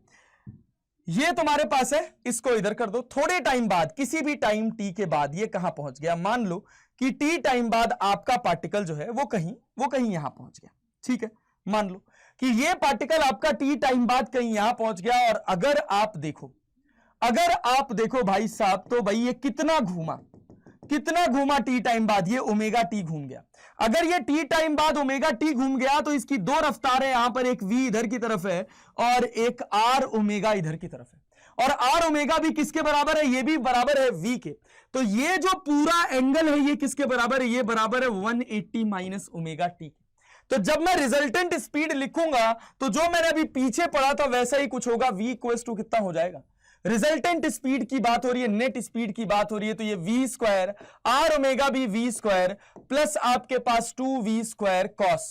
ये तुम्हारे पास है, इसको इधर कर दो। थोड़े टाइम बाद, किसी भी टाइम टी के बाद ये कहां पहुंच गया, मान लो कि टी टाइम बाद आपका पार्टिकल जो है वो कहीं यहां पहुंच गया। ठीक है, मान लो कि ये पार्टिकल आपका टी टाइम बाद कहीं यहां पहुंच गया, और अगर आप देखो भाई साहब, तो भाई ये कितना घूमा टी टाइम बाद, ये ओमेगा टी घूम गया। अगर ये टी टाइम बाद ओमेगा टी घूम गया तो इसकी दो रफ्तार है, यहां पर एक v इधर की तरफ है और एक r ओमेगा इधर की तरफ है, और r ओमेगा भी किसके बराबर है, ये भी बराबर है v के। तो ये जो पूरा एंगल है ये किसके बराबर है, ये बराबर है 180 माइनस ओमेगा टी। तो जब मैं रिजल्टेंट स्पीड लिखूंगा तो जो मैंने अभी पीछे पढ़ा था वैसा ही कुछ होगा। v इक्वल्स टू कितना हो जाएगा, रिजल्टेंट स्पीड की बात हो रही है, नेट स्पीड की बात हो रही है, तो ये v स्क्वायर r ओमेगा भी v स्क्वायर प्लस आपके पास 2v square cos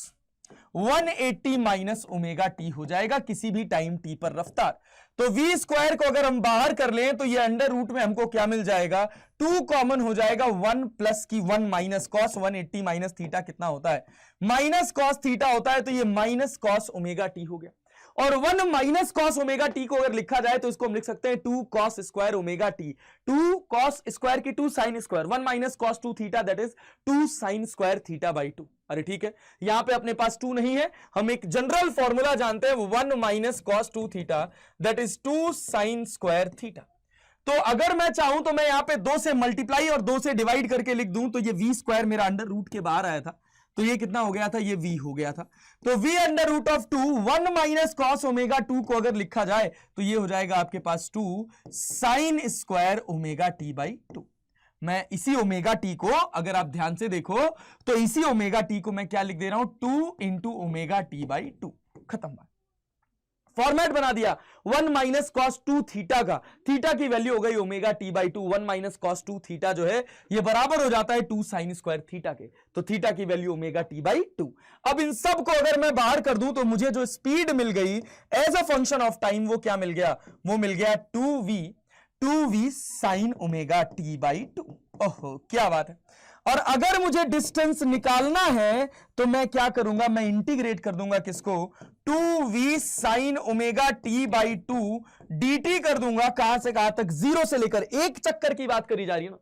180 minus omega T हो जाएगा किसी भी टाइम t पर रफ्तार। तो v स्क्वायर को अगर हम बाहर कर लें तो ये अंडर रूट में हमको क्या मिल जाएगा, 2 कॉमन हो जाएगा, 1 प्लस की 1 माइनस कॉस 180 माइनस थीटा कितना होता है, माइनस कॉस थीटा होता है, तो ये माइनस कॉस ओमेगा टी हो गया। और 1 माइनस कॉस ओमेगा टी को अगर लिखा जाए तो इसको हम लिख सकते हैं 2 cos square omega T, 2 cos square की 2 sine square, 1 minus cos 2 theta that is 2 sine square theta by 2। अरे ठीक है, यहां पे अपने पास 2 नहीं है, हम एक जनरल फॉर्मूला जानते हैं, 1 minus cos 2 theta that is 2 sine square theta. तो अगर मैं चाहूं तो मैं यहां पे 2 से मल्टीप्लाई और 2 से डिवाइड करके लिख दूं, तो ये v स्क्वायर मेरा अंडर रूट के बाहर आया था, तो ये कितना हो गया था, ये v हो गया था। तो v under root of 2 1 minus cos omega 2 को अगर लिखा जाए तो ये हो जाएगा आपके पास 2 sine square omega T by 2। मैं इसी ओमेगा टी को अगर आप ध्यान से देखो तो इसी ओमेगा टी को मैं क्या लिख दे रहा हूं, 2 इंटू ओमेगा टी बाई 2। खत्म बात, फॉर्मेट बना दिया। 1 माइनस कॉस 2 थीटा का, थीटा की वैल्यू हो गई omega T by 2। 1 minus cos 2 theta जो है ये बराबर हो जाता है 2 साइन स्क्वायर थीटा के, तो थीटा की वैल्यू ओमेगा टी बाई 2। अब इन सब को अगर मैं बाहर कर दूं तो मुझे जो स्पीड मिल गई as a function of time वो क्या मिल गया, वो मिल गया 2v sine omega T by 2। ओहो क्या बात है। और अगर मुझे डिस्टेंस निकालना है तो मैं क्या करूंगा, मैं इंटीग्रेट कर दूंगा किसको, 2v sine omega T by 2 dt कर दूंगा, कहां से कहां तक, 0 से लेकर, एक चक्कर की बात करी जा रही है ना,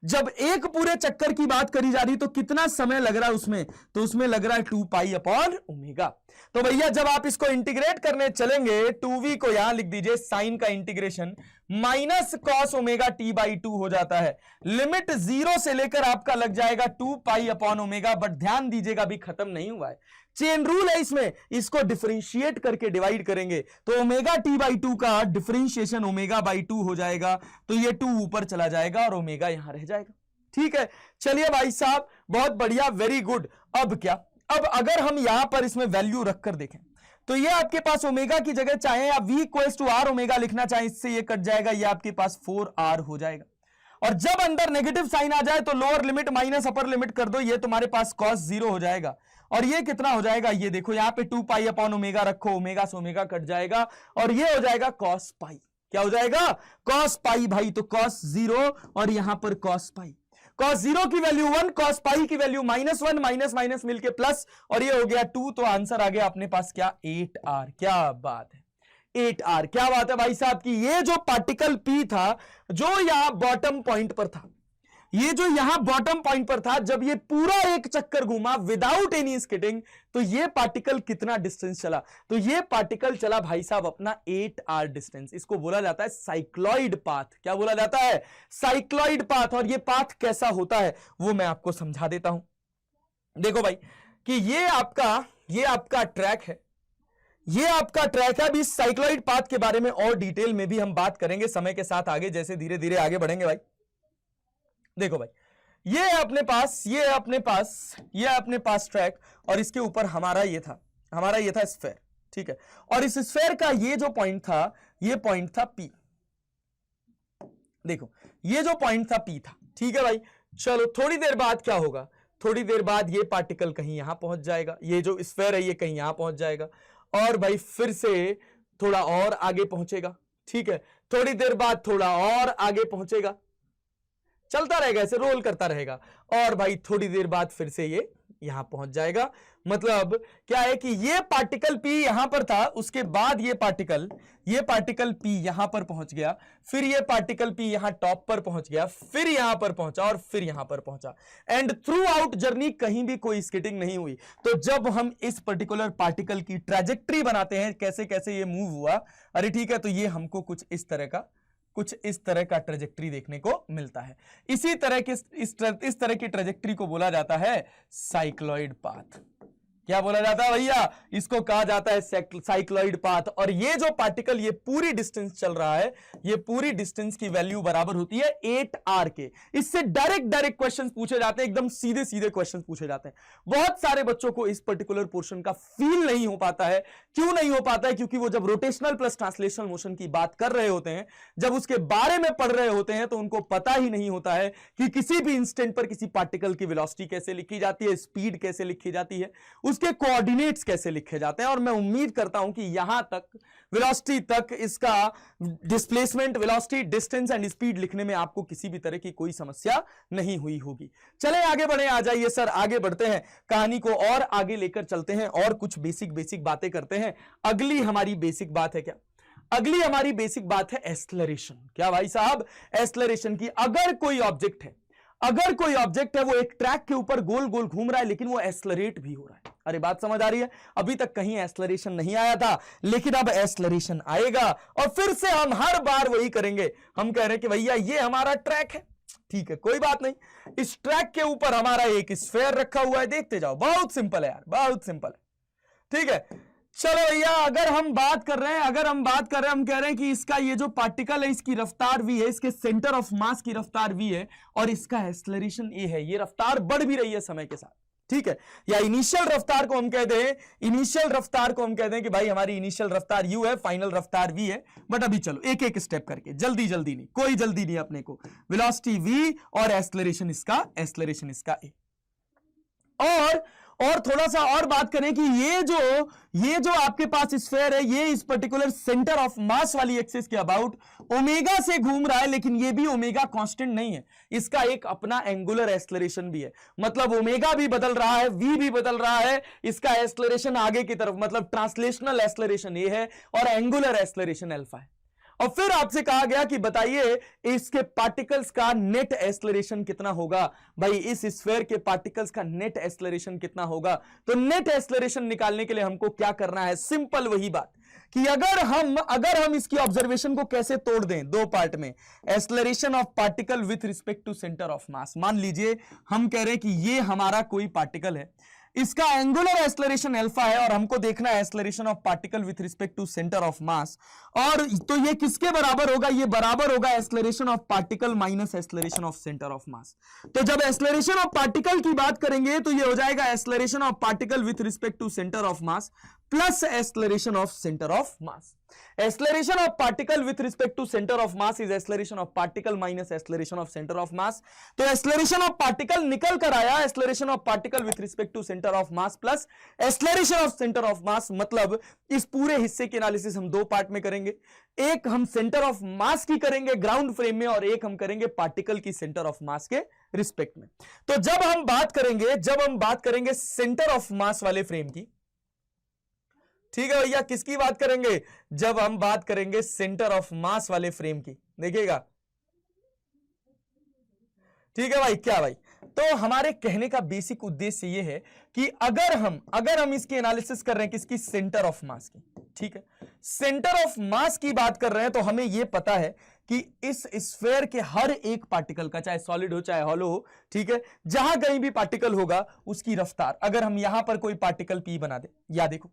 जब एक पूरे चक्कर की बात करी जा रही तो कितना समय लग रहा है उसमें, तो उसमें लग रहा है 2 पाई अपॉन ओमेगा। तो भैया जब आप इसको इंटीग्रेट करने चलेंगे 2v को यहां लिख दीजिए, साइन का integration minus cos omega T by 2 हो जाता है। लिमिट 0 से लेकर आपका लग जाएगा 2 पाई अपॉन ओमेगा। बट ध्यान दीजिएगा अभी खत्म नहीं हुआ है, चेन रूल है इसमें, इसको डिफरेंशिएट करके डिवाइड करेंगे तो ओमेगा टी बाई 2 का डिफरेंशिएशन ओमेगा बाई 2 हो जाएगा, तो ये 2 ऊपर चला जाएगा और ओमेगा यहां रह जाएगा। ठीक है, चलिए भाई साहब बहुत बढ़िया, वेरी गुड। अब क्या, अब अगर हम यहां पर इसमें वैल्यू रखकर देखें तो ये आपके पास ओमेगा की जगह चाहे आप v equals to R omega लिखना चाहे, इससे ये कट जाएगा, ये आपके पास 4r हो जाएगा। और जब अंदर नेगेटिव साइन आ जाए तो lower limit minus upper limit कर दो, ये तुम्हारे पास cos 0 हो जाएगा। और ये कितना हो जाएगा, ये देखो यहाँ पे 2 पाई अपॉन ओमेगा रखो, ओमेगा से ओमेगा कट जाएगा और ये हो जाएगा cos पाई। क्या हो जाएगा, cos पाई भाई, तो cos 0 और यहां पर cos पाई। cos 0 की वैल्यू 1, cos पाई की वैल्यू -1, माइनस माइनस मिलके प्लस, और ये हो गया 2, तो आंसर आ गया अपने पास क्या, 8r। क्या बात है, 8r। क्या बात है भाई साहब की ये जो पार्टिकल P था जो यहां बॉटम पॉइंट पर था, ये जो यहां बॉटम पॉइंट पर था, जब ये पूरा एक चक्कर घूमा विदाउट एनी स्किटिंग, तो ये पार्टिकल कितना डिस्टेंस चला, तो ये पार्टिकल चला भाई साहब अपना 8r डिस्टेंस। इसको बोला जाता है साइक्लॉइड पाथ। क्या बोला जाता है, साइक्लॉइड पाथ। और ये पाथ कैसा होता है वो मैं आपको समझा देता हूं। देखो भाई कि ये आपका ट्रैक है, ये आपका ट्रैक है। अभी साइक्लॉइड पाथ के बारे में और डिटेल में भी हम बात करेंगे समय के साथ आगे, जैसे धीरे धीरे आगे बढ़ेंगे भाई। देखो भाई ये है अपने पास ट्रैक, और इसके ऊपर हमारा ये था स्फेयर। ठीक है, और इस स्फेयर का ये जो पॉइंट था, ये पॉइंट था P। देखो ये जो पॉइंट था P था। ठीक है भाई, चलो थोड़ी देर बाद क्या होगा, थोड़ी देर बाद ये पार्टिकल कहीं यहां पहुंच जाएगा, ये जो स्फेयर है ये कहीं यहां पहुंच जाएगा, और भाई फिर से थोड़ा और आगे पहुंचेगा। ठीक है, थोड़ी देर बाद थोड़ा और आगे पहुंचेगा, चलता रहेगा, ऐसे रोल करता रहेगा, और भाई थोड़ी देर बाद फिर से ये यहां पहुंच जाएगा। मतलब क्या है कि ये पार्टिकल P यहां पर था, उसके बाद ये पार्टिकल P यहां पर पहुंच गया, फिर ये पार्टिकल P यहां टॉप पर पहुंच गया, फिर यहां पर पहुंचा और फिर यहां पर पहुंचा, एंड थ्रू आउट जर्नी कहीं भी कोई स्किटिंग नहीं हुई। तो जब हम इस पर्टिकुलर पार्टिकल की ट्रैजेक्टरी बनाते हैं, कैसे कैसे ये मूव हुआ, अरे ठीक है, तो ये हमको कुछ इस तरह का ट्रेजेक्टरी देखने को मिलता है। इसी तरह के इस तरह की ट्रेजेक्टरी को बोला जाता है साइक्लॉइड पाथ। क्या बोला जाता है भैया, इसको कहा जाता है साइक्लॉइड पाथ। और ये जो पार्टिकल ये पूरी डिस्टेंस चल रहा है, ये पूरी डिस्टेंस की वैल्यू बराबर होती है 8r के। इससे डायरेक्ट क्वेश्चंस पूछे जाते हैं, एकदम सीधे सीधे क्वेश्चंस पूछे जाते हैं। बहुत सारे बच्चों को इस पर्टिकुलर पोर्शन का फील नहीं हो पाता है। क्यों नहीं हो पाता है, क्योंकि वो जब रोटेशनल प्लस ट्रांसलेशनल मोशन की बात कर रहे होते हैं, जब उसके बारे में पढ़ रहे होते हैं, तो उनको पता ही नहीं होता है कि किसी भी इंस्टेंट पर किसी पार्टिकल की वेलोसिटी कैसे लिखी जाती है, स्पीड कैसे लिखी जाती है, उसके कोऑर्डिनेट्स कैसे लिखे जाते हैं। और मैं उम्मीद करता हूं कि यहां तक वेलोसिटी तक इसका displacement, velocity, distance and speed लिखने में आपको किसी भी तरह की कोई समस्या नहीं हुई होगी। चले आगे बढ़े, आ जाइए सर, आगे बढ़ते हैं, कहानी को और आगे लेकर चलते हैं और कुछ बेसिक बातें करते हैं। अगली हमारी बेसिक बात है क्या, अगली हमारी बेसिक बात है एक्सेलरेशन। क्या भाई साहब, एक्सेलरेशन की। अगर कोई ऑब्जेक्ट है वो एक ट्रैक के ऊपर गोल गोल घूम रहा है, लेकिन वो एक्सेलरेट भी हो रहा है। अरे बात समझ आ रही है, अभी तक कहीं एक्सेलरेशन नहीं आया था, लेकिन अब एक्सेलरेशन आएगा। और फिर से हम हर बार वही करेंगे, हम कह रहे हैं कि भैया ये हमारा ट्रैक है, ठीक है, कोई बात नहीं। इस ट्रैक के ऊपर हमारा एक स्फेयर रखा हुआ है, देखते जाओ, बहुत सिंपल है यार, बहुत सिंपल है। ठीक है, चलो भैया, अगर हम बात कर रहे हैं, हम कह रहे हैं कि इसका ये जो पार्टिकल है इसकी रफ्तार v है, इसके सेंटर ऑफ मास की रफ्तार v है और इसका एक्सेलरेशन a है। ये रफ्तार बढ़ भी रही है समय के साथ, ठीक है, या इनिशियल रफ्तार को हम कहते हैं, कि भाई हमारी इनिशियल रफ्तार u है, फाइनल रफ्तार v है। बट अभी चलो एक एक स्टेप करके, जल्दी नहीं, कोई जल्दी नहीं अपने को। वेलोसिटी v और एक्सेलरेशन इसका a। और थोड़ा सा और बात करें कि ये जो आपके पास स्फेयर है, ये इस पर्टिकुलर सेंटर ऑफ मास वाली एक्सिस के अबाउट ओमेगा से घूम रहा है, लेकिन ये भी ओमेगा कांस्टेंट नहीं है, इसका एक अपना एंगुलर एक्सेलरेशन भी है। मतलब ओमेगा भी बदल रहा है, वी भी बदल रहा है, इसका एक्सेलरेशन आगे की तरफ, मतलब ट्रांसलेशनल एक्सेलरेशन ये है और एंगुलर एक्सेलरेशन अल्फा है। और फिर आपसे कहा गया कि बताइए इसके पार्टिकल्स का नेट एक्सेलरेशन कितना होगा। भाई इस स्फीयर के पार्टिकल्स का नेट एक्सेलरेशन कितना होगा, तो नेट एक्सेलरेशन निकालने के लिए हमको क्या करना है, सिंपल वही बात कि अगर हम इसकी ऑब्जर्वेशन को कैसे तोड़ दें दो पार्ट में, acceleration of particle with respect to centre of mass. मान लीजिए हम कह रहे हैं कि ये हमारा कोई पार्टिकल है, इसका एंगुलर एक्सेलरेशन अल्फा है और हमको देखना है acceleration of particle with respect to centre of mass. और तो ये किसके बराबर होगा, ये बराबर होगा acceleration of particle minus acceleration of centre of mass. तो जब एक्सेलरेशन ऑफ पार्टिकल की बात करेंगे तो ये हो जाएगा acceleration of particle with respect to centre of mass plus acceleration of centre of mass. Acceleration of particle with respect to center of mass is acceleration of particle minus acceleration of center of mass। तो acceleration of particle निकल कर आया acceleration of particle with respect to center of mass plus acceleration of center of mass। मतलब इस पूरे हिस्से की analysis हम दो पार्ट में करेंगे, एक हम सेंटर ऑफ मास की करेंगे ग्राउंड फ्रेम में और एक हम करेंगे पार्टिकल की सेंटर ऑफ मास के रिस्पेक्ट में। तो जब हम बात करेंगे सेंटर ऑफ मास वाले फ्रेम की, ठीक है भैया, किसकी बात करेंगे, जब हम बात करेंगे सेंटर ऑफ मास वाले फ्रेम की, देखिएगा, ठीक है भाई। क्या भाई, तो हमारे कहने का बेसिक उद्देश्य ये है कि अगर हम इसकी एनालिसिस कर रहे हैं किसकी, सेंटर ऑफ मास की, ठीक है, सेंटर ऑफ मास की बात कर रहे हैं, तो हमें यह पता है कि इस स्फीयर के हर एक पार्टिकल का, चाहे सॉलिड हो चाहे हॉलो हो, ठीक है, जहां कहीं भी पार्टिकल होगा उसकी रफ्तार, अगर हम यहां पर कोई पार्टिकल पी बना दे, या देखो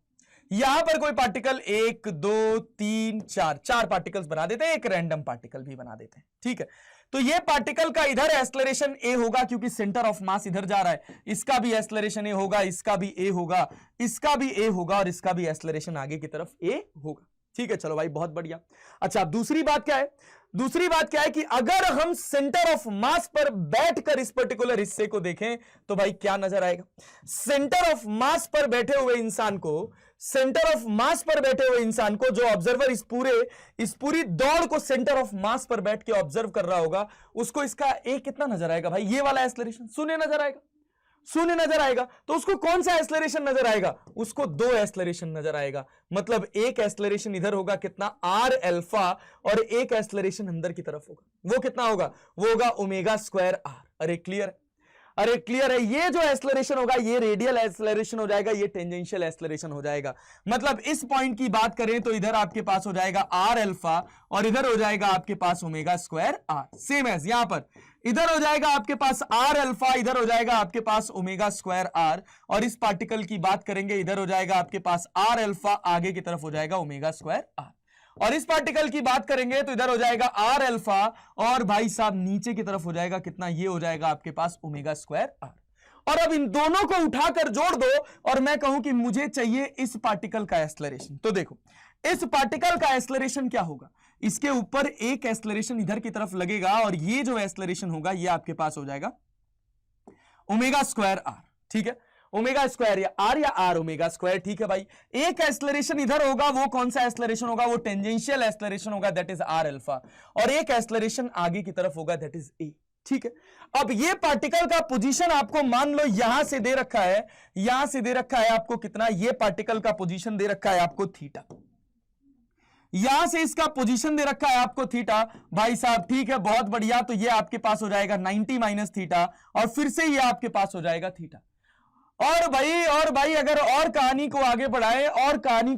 यहां पर कोई पार्टिकल 1 2 3 4 पार्टिकल्स बना देते हैं, एक रैंडम पार्टिकल भी बना देते हैं, ठीक है। तो ये पार्टिकल का इधर एक्सेलरेशन ए होगा क्योंकि सेंटर ऑफ मास इधर जा रहा है, इसका भी एक्सेलरेशन ए होगा, इसका भी ए होगा, इसका भी ए होगा और इसका भी एक्सेलरेशन आगे की तरफ ए होगा, ठीक है। चलो भाई बहुत बढ़िया। अच्छा दूसरी बात क्या है कि अगर हम सेंटर ऑफ मास पर बैठकर इस पर्टिकुलर हिस्से को देखें तो भाई क्या नजर आएगा, सेंटर ऑफ मास पर बैठे हुए इंसान को जो ऑब्जर्वर इस पूरी दौड़ को सेंटर ऑफ मास पर बैठ के ऑब्जर्व कर रहा होगा, उसको इसका ए कितना नजर आएगा भाई, ये वाला एक्सेलरेशन शून्य नजर आएगा। तो उसको कौन सा एक्सेलरेशन नजर आएगा, उसको दो एक्सेलरेशन नजर आएगा। मतलब एक एक्सेलरेशन इधर होगा कितना, आर अल्फा, और एक एक्सेलरेशन अंदर की तरफ होगा, वो कितना होगा, वो होगा ओमेगा स्क्वायर आर। अरे क्लियर है, ये जो एक्सेलरेशन होगा ये रेडियल एक्सेलरेशन हो जाएगा, ये टेंजेंशियल एक्सेलरेशन हो जाएगा। मतलब इस पॉइंट की बात करें तो इधर आपके पास हो जाएगा आर अल्फा और इधर हो जाएगा आपके पास omega square R, same as यहां पर इधर हो जाएगा आपके पास आर अल्फा, इधर हो जाएगा आपके पास ओमेगा स्क्वायर आर, और इस पार्टिकल की बात करेंगे इधर हो जाएगा आपके पास आर अल्फा, आगे की तरफ हो जाएगा ओमेगा स्क्वायर आर, और इस पार्टिकल की बात करेंगे तो इधर हो जाएगा आर अल्फा और भाई साहब नीचे की तरफ हो जाएगा कितना, ये हो जाएगा आपके पास ओमेगा स्क्वायर आर। और अब इन दोनों को उठाकर जोड़ दो और मैं कहूं कि मुझे चाहिए इस पार्टिकल का एक्सेलरेशन, तो देखो इस पार्टिकल का एक्सेलरेशन क्या होगा, इसके ऊपर एक एक्सेलरेशन इधर की तरफ लगेगा और ये जो एक्सेलरेशन होगा ये आपके पास हो जाएगा ओमेगा स्क्वायर आर, ठीक है, ओमेगा स्क्वायर या आर ओमेगा स्क्वायर, ठीक है भाई। एक एक्सेलरेशन इधर होगा, वो कौन सा एक्सेलरेशन होगा, वो टेंजेंशियल एक्सेलरेशन होगा, दैट इज आर अल्फा, और एक एक्सेलरेशन आगे की तरफ होगा, दैट इज ए, ठीक है। अब ये पार्टिकल का पोजीशन आपको मान लो यहां से दे रखा है आपको कितना, ये पार्टिकल का पोजीशन दे रखा है आपको थीटा, यहां से इसका पोजीशन दे रखा है आपको थीटा, भाई साहब ठीक है, बहुत बढ़िया। तो ये आपके पास हो जाएगा 90 माइनस थीटा और फिर से ये आपके पास हो जाएगा थीटा। और भाई अगर और कहानी को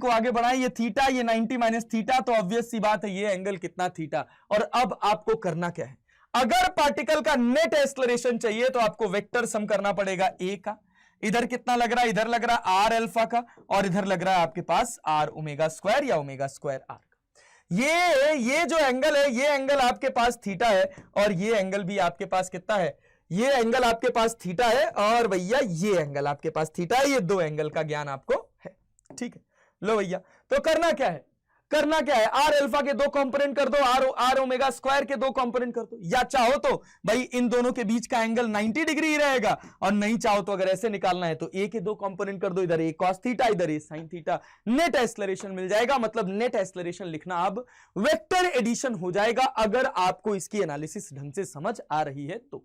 आगे बढ़ाए ये थीटा, ये 90 माइनस थीटा, तो ऑब्वियस सी बात है ये एंगल कितना थीटा। और अब आपको करना क्या है, अगर पार्टिकल का नेट एक्सेलरेशन चाहिए तो आपको वेक्टर सम करना पड़ेगा ए का, इधर कितना लग रहा है, इधर लग रहा है आर अल्फा का, और इधर लग रहा है आपके पास आर ओमेगा स्क्वायर या ओमेगा स्क्वायर आर का। ये जो एंगल है, ये एंगल आपके पास थीटा है, और ये एंगल भी आपके पास कितना है, ये एंगल आपके पास थीटा है, और भैया ये एंगल आपके पास थीटा है। ये दो एंगल का ज्ञान आपको है, ठीक है। लो भैया, तो करना क्या है, करना क्या है, आर अल्फा के दो कंपोनेंट कर दो, आर ओमेगा स्क्वायर के दो कंपोनेंट कर दो, या चाहो तो भाई इन दोनों के बीच का एंगल 90 डिग्री ही रहेगा, और नहीं चाहो तो अगर ऐसे निकालना है तो ए के दो कंपोनेंट कर दो, इधर ए कॉस थीटा, इधर ए साइन थीटा, नेट एक्सेलरेशन मिल जाएगा। मतलब नेट एक्सेलरेशन लिखना अब वेक्टर एडिशन हो जाएगा, अगर आपको इसकी एनालिसिस ढंग से समझ आ रही है तो।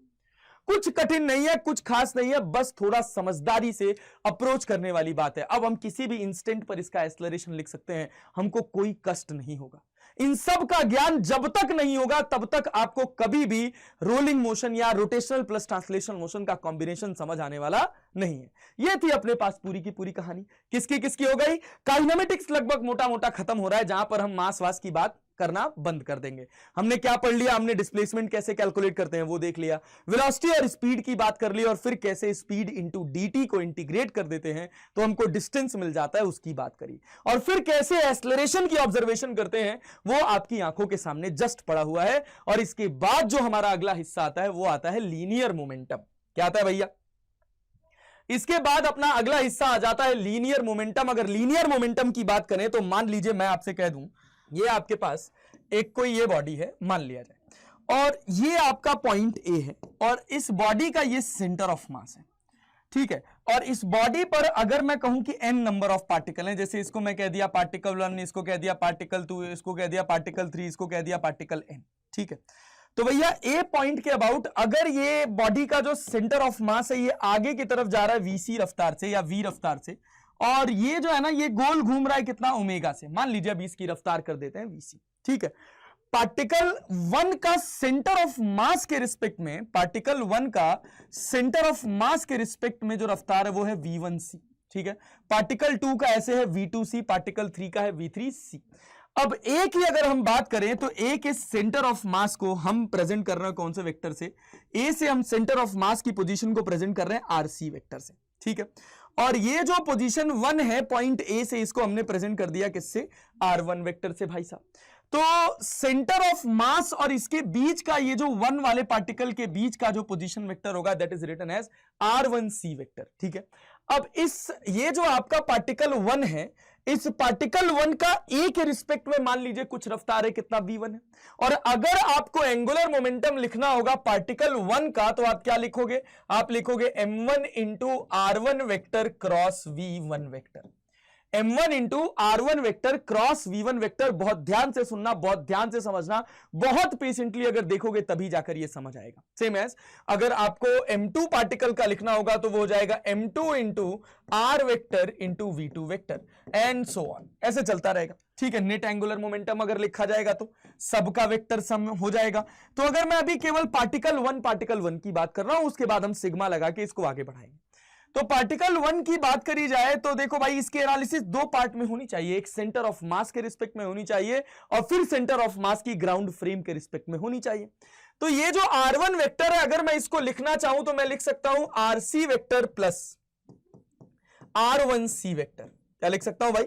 कुछ कठिन नहीं है, कुछ खास नहीं है, बस थोड़ा समझदारी से अप्रोच करने वाली बात है। अब हम किसी भी इंस्टेंट पर इसका एक्सेलरेशन लिख सकते हैं, हमको कोई कष्ट नहीं होगा। इन सब का ज्ञान जब तक नहीं होगा तब तक आपको कभी भी रोलिंग मोशन या रोटेशनल प्लस ट्रांसलेशन मोशन का कॉम्बिनेशन समझ आने वाला नहीं है। यह थी अपने पास पूरी की पूरी कहानी। किसकी किसकी हो गई, काइनेमेटिक्स लगभग मोटा मोटा खत्म हो रहा है, जहां पर हम मास वास की बात करना बंद कर देंगे। हमने क्या पढ़ लिया, हमने डिस्प्लेसमेंट कैसे कैलकुलेट करते हैं वो देख लिया, वेलोसिटी और स्पीड की बात कर ली, और फिर कैसे स्पीड इंटू dt को इंटीग्रेट कर देते हैं तो हमको डिस्टेंस मिल जाता है, उसकी बात करी, और फिर कैसे एक्सेलरेशन की ऑब्जर्वेशन करते हैं वो आपकी आंखों के सामने जस्ट पड़ा हुआ है। और इसके बाद जो हमारा अगला हिस्सा आता है वो आता है लीनियर मोमेंटम। क्या आता है भैया, इसके बाद अपना अगला हिस्सा आ जाता है लीनियर मोमेंटम। अगर लीनियर मोमेंटम की बात करें तो मान लीजिए मैं आपसे कह दूं, ये आपके पास एक कोई ये बॉडी है मान लिया जाए, और ये आपका पॉइंट ए है, और इस बॉडी का ये सेंटर ऑफ मास है, ठीक है। और इस बॉडी पर अगर मैं कहूं कि n नंबर ऑफ पार्टिकल हैं, जैसे इसको मैं कह दिया पार्टिकल 1, इसको कह दिया पार्टिकल 2, इसको कह दिया पार्टिकल 3, इसको कह दिया पार्टिकल n, ठीक है। तो भैया ए पॉइंट के अबाउट अगर ये बॉडी का जो सेंटर ऑफ मास है ये आगे की तरफ जा रहा है vc रफ्तार से या v रफ्तार से, और ये जो है ना ये गोल घूम रहा है कितना, ओमेगा से, मान लीजिए अब इसकी रफ्तार कर देते हैं vc, ठीक है। पार्टिकल 1 का सेंटर ऑफ मास के रिस्पेक्ट में, पार्टिकल 1 का सेंटर ऑफ मास के रिस्पेक्ट में जो रफ्तार है वो है v1c, ठीक है। पार्टिकल 2 का ऐसे है v2c, पार्टिकल 3 का है v3c। अब ए की अगर हम बात करें तो ए के सेंटर ऑफ मास को हम प्रेजेंट कर रहे हैं कौन से वेक्टर से, ए से हम सेंटर ऑफ मास की पोजीशन को प्रेजेंट कर रहे हैं आरसी वेक्टर से, ठीक है। और ये जो पोजीशन 1 है पॉइंट ए से, इसको हमने प्रेजेंट कर दिया किससे, r1 वेक्टर से भाई साहब। तो सेंटर ऑफ मास और इसके बीच का ये जो 1 वाले पार्टिकल के बीच का जो पोजीशन वेक्टर होगा that is written as r1c vector, ठीक है। अब ये जो आपका पार्टिकल 1 है, इस पार्टिकल 1 का ए के रिस्पेक्ट में मान लीजिए कुछ रफ्तार है कितना v1 है, और अगर आपको एंगुलर मोमेंटम लिखना होगा पार्टिकल 1 का तो आप क्या लिखोगे, आप लिखोगे m1 into r1 vector cross v1 vector, m1 into r1 vector cross v1 vector. बहुत ध्यान से सुनना, बहुत ध्यान से समझना, बहुत पेशेंटली अगर देखोगे तभी जाकर ये समझ आएगा। सेम एज अगर आपको m2 पार्टिकल का लिखना होगा तो वो हो जाएगा m2 into r vector into v2 vector and so on, ऐसे चलता रहेगा, ठीक है। नेट एंगुलर मोमेंटम अगर लिखा जाएगा तो सबका वेक्टर सम हो जाएगा। तो अगर मैं अभी केवल पार्टिकल 1 की बात कर रहा हूं, उसके बाद हम सिग्मा लगा के इसको आगे बढ़ाएंगे। तो पार्टिकल 1 की बात करी जाए तो देखो भाई इसकी एनालिसिस दो पार्ट में होनी चाहिए, एक सेंटर ऑफ मास के रिस्पेक्ट में होनी चाहिए और फिर सेंटर ऑफ मास की ग्राउंड फ्रेम के रिस्पेक्ट में होनी चाहिए। तो ये जो r1 वेक्टर है अगर मैं इसको लिखना चाहूं तो मैं लिख सकता हूं rc vector plus r1c vector. क्या लिख सकता हूं भाई,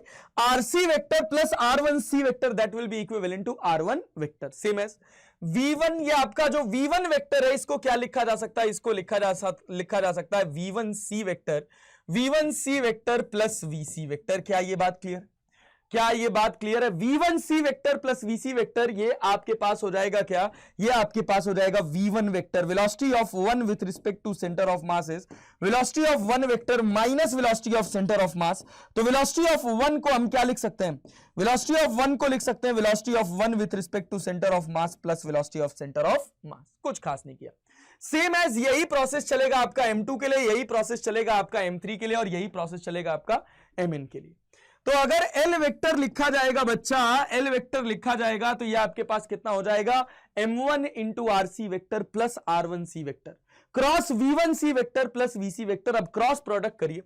rc vector plus r1c vector that will be equivalent to r1 vector. Same as v1, ये आपका जो v1 वेक्टर है इसको क्या लिखा जा सकता है, इसको लिखा जा सकता है v1c vector plus vc vector. क्या ये बात क्लियर, क्या ये बात क्लियर है? v1c vector plus vc vector ये आपके पास हो जाएगा क्या, ये आपके पास हो जाएगा v1 vector, velocity of 1 with respect to centre of mass is velocity of 1 vector minus velocity of centre of mass. तो वेलोसिटी ऑफ 1 को हम क्या लिख सकते हैं, वेलोसिटी ऑफ 1 को लिख सकते हैं velocity of 1 with respect to centre of mass plus velocity of centre of mass. कुछ खास नहीं किया। सेम एज यही प्रोसेस चलेगा आपका m2 के लिए, यही प्रोसेस चलेगा आपका m3 के लिए और यही प्रोसेस चलेगा आपका mn के लिए। तो अगर L वेक्टर लिखा जाएगा बच्चा, L वेक्टर लिखा जाएगा तो ये आपके पास कितना हो जाएगा, m1 into rc vector plus r1c vector cross v1c vector plus vc vector. अब क्रॉस प्रोडक्ट करिए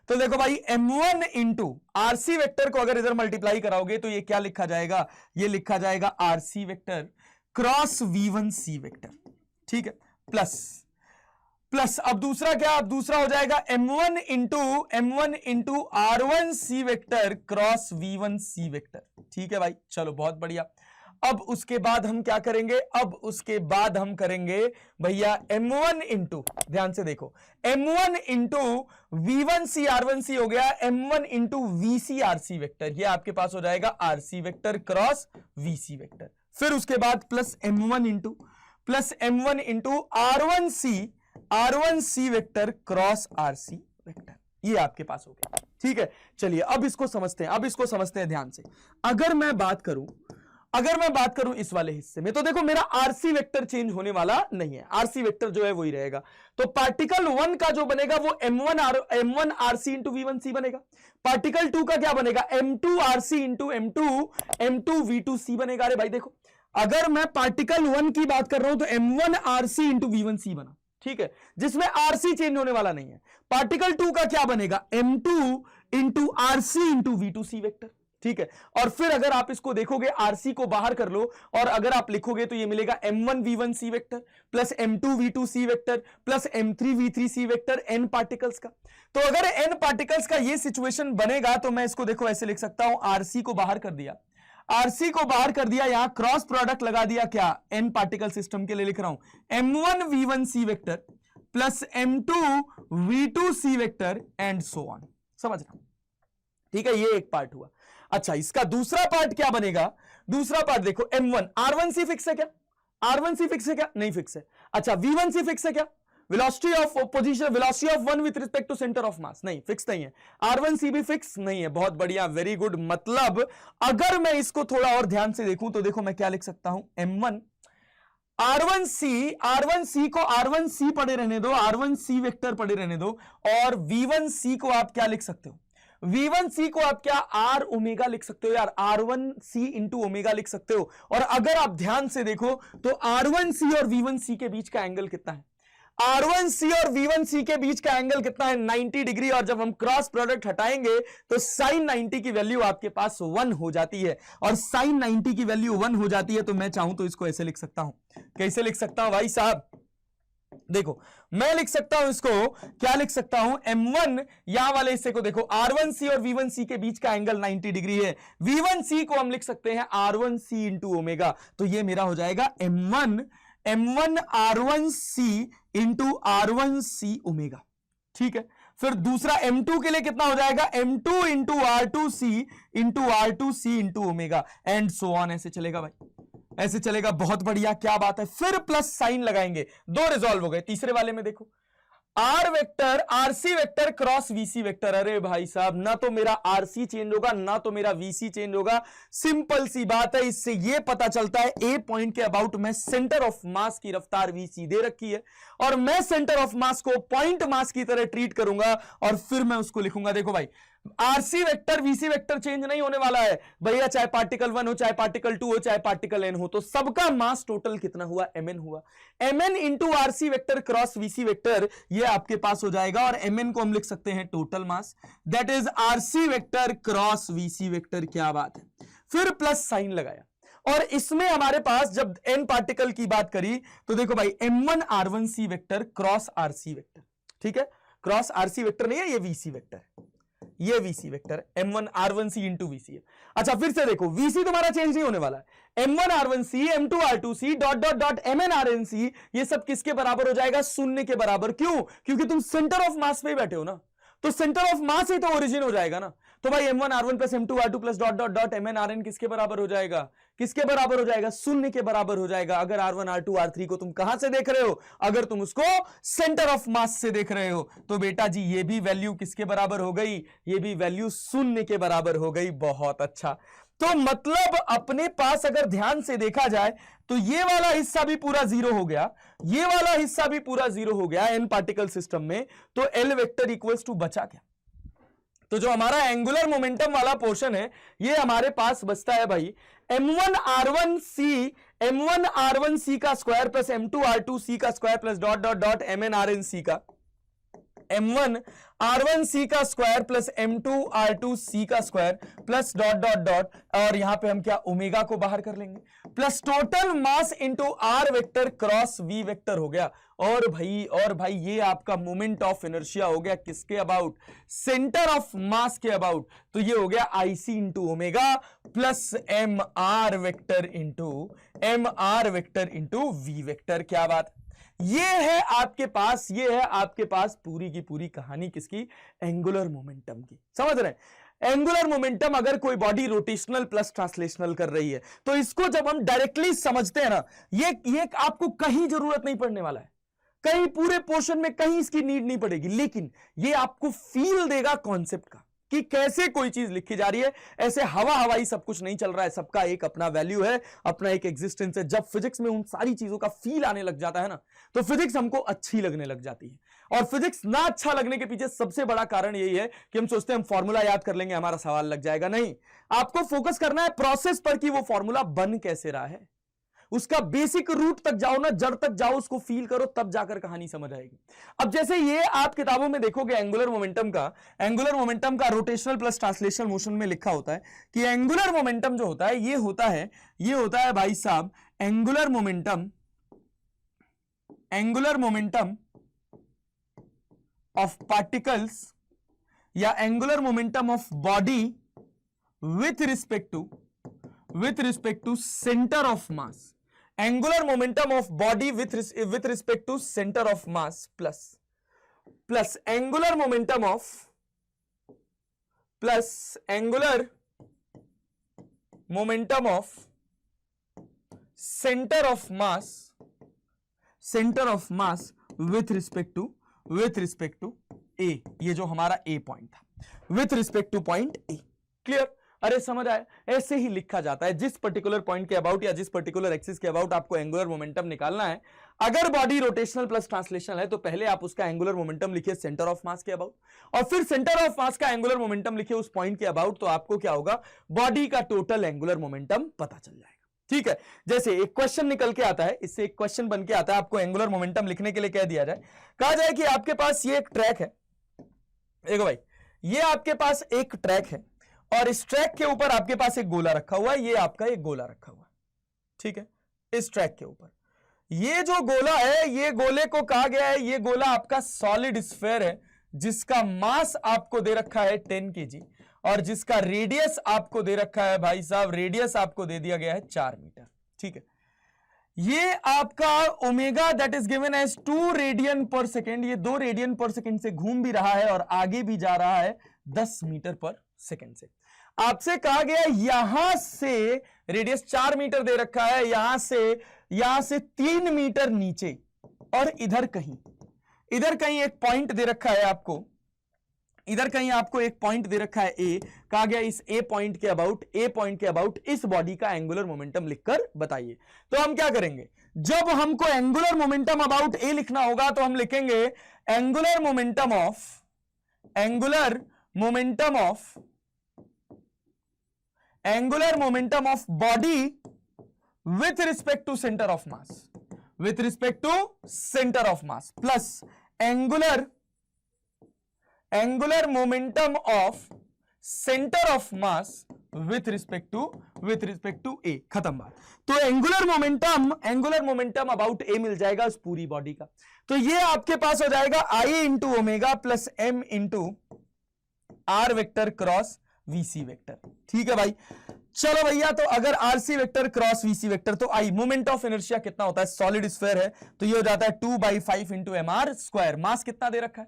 तो देखो भाई m1 इंटू rc वेक्टर को अगर इधर मल्टीप्लाई कराओगे तो ये क्या लिखा जाएगा, ये लिखा जाएगा rc vector cross v1c vector. ठीक है, प्लस प्लस अब दूसरा क्या, अब दूसरा हो जाएगा m1 into r1 C vector cross v1 C vector. ठीक है भाई, चलो बहुत बढ़िया। अब उसके बाद हम क्या करेंगे, अब उसके बाद हम करेंगे भैया m1 इंटू, ध्यान से देखो, m1 इंटू v1 सी r1 सी हो गया m1 into vc rc vector, ये आपके पास हो जाएगा rc vector cross vc vector. फिर उसके बाद plus m1 into r1 C vector cross rc vector, ये आपके पास हो गया। ठीक है, चलिए अब इसको समझते हैं, ध्यान से। अगर मैं बात करूं इस वाले हिस्से में, तो देखो मेरा आरसी वेक्टर चेंज होने वाला नहीं है, आरसी वेक्टर जो है वही रहेगा। तो पार्टिकल 1 का जो बनेगा वो m1 आरसी इंटू v1c बनेगा। पार्टिकल 2 का क्या बनेगा, m2 RC into m2 v2c बनेगा। अरे भाई देखो, अगर मैं पार्टिकल 1 की बात कर रहा हूं तो m1 आरसी इंटू v1c बना, ठीक है, जिसमें आरसी चेंज होने वाला नहीं है। पार्टिकल 2 का क्या बनेगा, m2 into RC into v2c vector. ठीक है, और फिर अगर आप इसको देखोगे, आरसी को बाहर कर लो और अगर आप लिखोगे तो ये मिलेगा m1 v1c vector plus m2 v2c vector plus m3 v3c vector n particles का। तो अगर n पार्टिकल्स का ये सिचुएशन बनेगा तो मैं इसको देखो ऐसे लिख सकता हूं, आरसी को बाहर कर दिया, यहां क्रॉस प्रोडक्ट लगा दिया, क्या n पार्टिकल सिस्टम के लिए लिख रहा हूं m1 v1c vector plus m2 v2c vector and so on. समझ रहा हूं? ठीक है, ये एक पार्ट हुआ। अच्छा, इसका दूसरा पार्ट क्या बनेगा, दूसरा पार्ट देखो, m1 r1c फिक्स है क्या, r1c फिक्स है क्या, नहीं फिक्स है। अच्छा, v1c फिक्स है क्या, velocity of position, velocity of one with respect to centre of mass, नहीं फिक्स नहीं है। r1c भी फिक्स नहीं है। बहुत बढ़िया, वेरी गुड। मतलब अगर मैं इसको थोड़ा और ध्यान से देखूं तो देखो मैं क्या लिख सकता हूं, m1 r1c को r1c पड़े रहने दो, r1c वेक्टर पड़े रहने दो, और v1c को आप क्या लिख सकते हो, v1c को आप क्या r ओमेगा लिख सकते हो यार, r1c इंटू ओमेगा लिख सकते हो। और अगर आप ध्यान से देखो तो r1c और v1c के बीच का एंगल कितना है, r1c और v1c के बीच का एंगल कितना है, 90 डिग्री। और जब हम क्रॉस प्रोडक्ट हटाएंगे तो sin 90 की वैल्यू आपके पास 1 हो जाती है, और sin 90 की वैल्यू 1 हो जाती है तो मैं चाहूं तो इसको ऐसे लिख सकता हूं। कैसे लिख सकता हूं भाई साहब, देखो मैं लिख सकता हूं इसको, क्या लिख सकता हूं, m1 यहां वाले हिस्से को देखो, r1c और v1c के बीच का एंगल 90 डिग्री है, v1c को हम लिख सकते हैं r1c इंटू ओमेगा। तो ये मेरा हो जाएगा m1 r1c into r1c omega. ठीक है, फिर दूसरा m2 के लिए कितना हो जाएगा, m2 into r2c into omega and so on. ऐसे चलेगा भाई, ऐसे चलेगा। बहुत बढ़िया, क्या बात है। फिर प्लस साइन लगाएंगे, दो रिजॉल्व हो गए। तीसरे वाले में देखो, R vector RC vector cross VC vector. अरे भाई साहब, ना तो मेरा आरसी चेंज होगा ना तो मेरा वीसी चेंज होगा। सिंपल सी बात है, इससे यह पता चलता है ए पॉइंट के अबाउट में सेंटर ऑफ मास की रफ्तार वीसी दे रखी है, और मैं सेंटर ऑफ मास को पॉइंट मास की तरह ट्रीट करूंगा और फिर मैं उसको लिखूंगा। देखो भाई, RC vector VC vector change नहीं होने वाला है भैया, चाहे पार्टिकल 1 हो, चाहे पार्टिकल 2 हो, चाहे पार्टिकल n हो, तो सबका मास टोटल कितना हुआ, mn हुआ। mn into RC vector cross VC vector, ये आपके पास हो जाएगा, और mn को हम लिख सकते हैं total mass, that is RC vector cross VC vector. क्या बात है। फिर प्लस साइन लगाया, और इसमें हमारे पास जब n पार्टिकल की बात करी तो देखो भाई, m1 r1c vector cross rc vector. ठीक है, क्रॉस rc वेक्टर नहीं है, ये vc वेक्टर है, ये vc vector m1 r1c into vc है। अच्छा, फिर से देखो, vc तुम्हारा चेंज नहीं होने वाला है, m1 r1c m2 r2c dot dot dot mn rnc, ये सब किसके बराबर हो जाएगा, शून्य के बराबर। क्यों? क्योंकि तुम सेंटर ऑफ मास पे बैठे हो ना, तो सेंटर ऑफ मास ही तो ओरिजिन हो जाएगा ना। तो भाई m1 r1 plus m2 r2 plus dot dot dot mn rn किसके बराबर हो जाएगा, किसके बराबर हो जाएगा, शून्य के बराबर हो जाएगा। अगर r1 r2 r3 को तुम कहां से देख रहे हो, अगर तुम उसको सेंटर ऑफ मास से देख रहे हो, तो बेटा जी ये भी वैल्यू किसके बराबर हो गई, ये भी वैल्यू शून्य के बराबर हो गई। बहुत अच्छा। तो मतलब अपने पास अगर ध्यान से देखा जाए तो ये वाला हिस्सा भी पूरा जीरो हो गया, ये वाला हिस्सा भी पूरा जीरो हो गया एन पार्टिकल सिस्टम में। तो एल वेक्टर इक्वल्स टू बचा क्या, तो जो हमारा एंगुलर मोमेंटम वाला पोर्शन है ये हमारे पास बचता है भाई m1 r1c का स्क्वायर प्लस m2 r2c का square plus dot dot dot mn rnc का m1 r1c का स्क्वायर प्लस m2 r2c का square plus dot dot dot, और यहां पे हम क्या ओमेगा को बाहर कर लेंगे, plus total mass into R vector cross V vector हो गया। और भाई ये आपका मोमेंट ऑफ इनर्शिया हो गया किसके अबाउट, सेंटर ऑफ मास के अबाउट। तो ये हो गया IC into omega plus M R vector into V vector. क्या बात, ये है आपके पास पूरी की पूरी कहानी किसकी, एंगुलर मोमेंटम की। समझ रहे हैं, एंगुलर मोमेंटम अगर कोई बॉडी रोटेशनल प्लस ट्रांसलेशनल कर रही है तो इसको जब हम डायरेक्टली समझते हैं ना, ये आपको कहीं जरूरत नहीं पड़ने वाला है, कहीं पूरे पोर्शन में कहीं इसकी नीड नहीं पड़ेगी, लेकिन ये आपको फील देगा कॉन्सेप्ट का कि कैसे कोई चीज लिखी जा रही है। ऐसे हवाई सब कुछ नहीं चल रहा है, सबका एक अपना वैल्यू है, अपना एक एग्जिस्टेंस है। जब फिजिक्स में उन सारी चीजों का फील आने लग जाता है ना, तो फिजिक्स हमको अच्छी लगने लग जाती है। और फिजिक्स ना अच्छा लगने के पीछे सबसे बड़ा कारण यही है कि हम सोचते हैं हम फॉर्मूला याद कर लेंगे, हमारा सवाल लग जाएगा। नहीं, आपको फोकस करना है प्रोसेस पर कि वो फॉर्मूला बन कैसे रहा है, उसका बेसिक रूट तक जाओ ना, जड़ तक जाओ, उसको फील करो, तब जाकर कहानी समझ आएगी। अब जैसे ये आप किताबों में देखोगे एंगुलर मोमेंटम का रोटेशनल प्लस ट्रांसलेशनल मोशन में लिखा होता है कि एंगुलर मोमेंटम जो होता है ये होता है भाई साहब एंगुलर मोमेंटम ऑफ पार्टिकल्स या angular momentum of body with respect to centre of mass. angular momentum of body with respect to center of mass plus angular momentum of center of mass with respect to A। ये जो हमारा A point था with respect to point A। Clear, अरे समझ आया, ऐसे ही लिखा जाता है। जिस पर्टिकुलर पॉइंट के अबाउट या जिस पर्टिकुलर एक्सिस के अबाउट आपको एंगुलर मोमेंटम निकालना है, अगर बॉडी रोटेशनल प्लस ट्रांसलेशनल है तो पहले आप उसका एंगुलर मोमेंटम लिखिए सेंटर ऑफ मास के अबाउट, और फिर सेंटर ऑफ मास का एंगुलर मोमेंटम लिखिए उस पॉइंट के अबाउट। तो आपको क्या होगा, बॉडी का टोटल एंगुलर मोमेंटम पता चल जाएगा। ठीक है, जैसे एक क्वेश्चन निकल के आता है, इससे एक क्वेश्चन बन के आता है, आपको एंगुलर मोमेंटम लिखने के लिए कह दिया जाए, कहा जाए कि आपके पास ये एक ट्रैक है, देखो भाई ये आपके पास एक ट्रैक है और इस ट्रैक के ऊपर आपके पास एक गोला रखा हुआ है, ये आपका एक गोला रखा हुआ है। ठीक है, इस ट्रैक के ऊपर ये जो गोला है, ये गोले को कहा गया है, ये गोला आपका सॉलिड स्फीयर है जिसका मास आपको दे रखा है 10 kg और जिसका रेडियस आपको दे रखा है भाई साहब, रेडियस आपको दे दिया गया है 4 मीटर। ठीक है, ये आपका omega that is given as 2 radian per second, ये 2 रेडियन पर सेकेंड से घूम भी रहा है और आगे भी जा रहा है 10 मीटर पर सेकेंड से। आपसे कहा गया यहां से रेडियस 4 मीटर दे रखा है, यहां से 3 मीटर नीचे और इधर कहीं एक पॉइंट दे रखा है आपको, इधर कहीं आपको एक पॉइंट दे रखा है ए, कहा गया इस ए पॉइंट के अबाउट इस बॉडी का एंगुलर मोमेंटम लिखकर बताइए। तो हम क्या करेंगे, जब हमको एंगुलर मोमेंटम अबाउट ए लिखना होगा तो हम लिखेंगे angular momentum of body with respect to centre of mass plus angular momentum of centre of mass with respect to A. खत्म बात। तो एंगुलर मोमेंटम अबाउट ए मिल जाएगा उस पूरी बॉडी का। तो ये आपके पास हो जाएगा I into omega plus M into R vector cross VC vector. ठीक है भाई, चलो भैया, तो अगर RC vector cross VC vector, तो आई मोमेंट ऑफ इनर्शिया कितना होता है, सॉलिड स्फीयर है तो ये हो जाता है 2/5 इंटू एम आर स्क्वायर। मास कितना दे रखा है,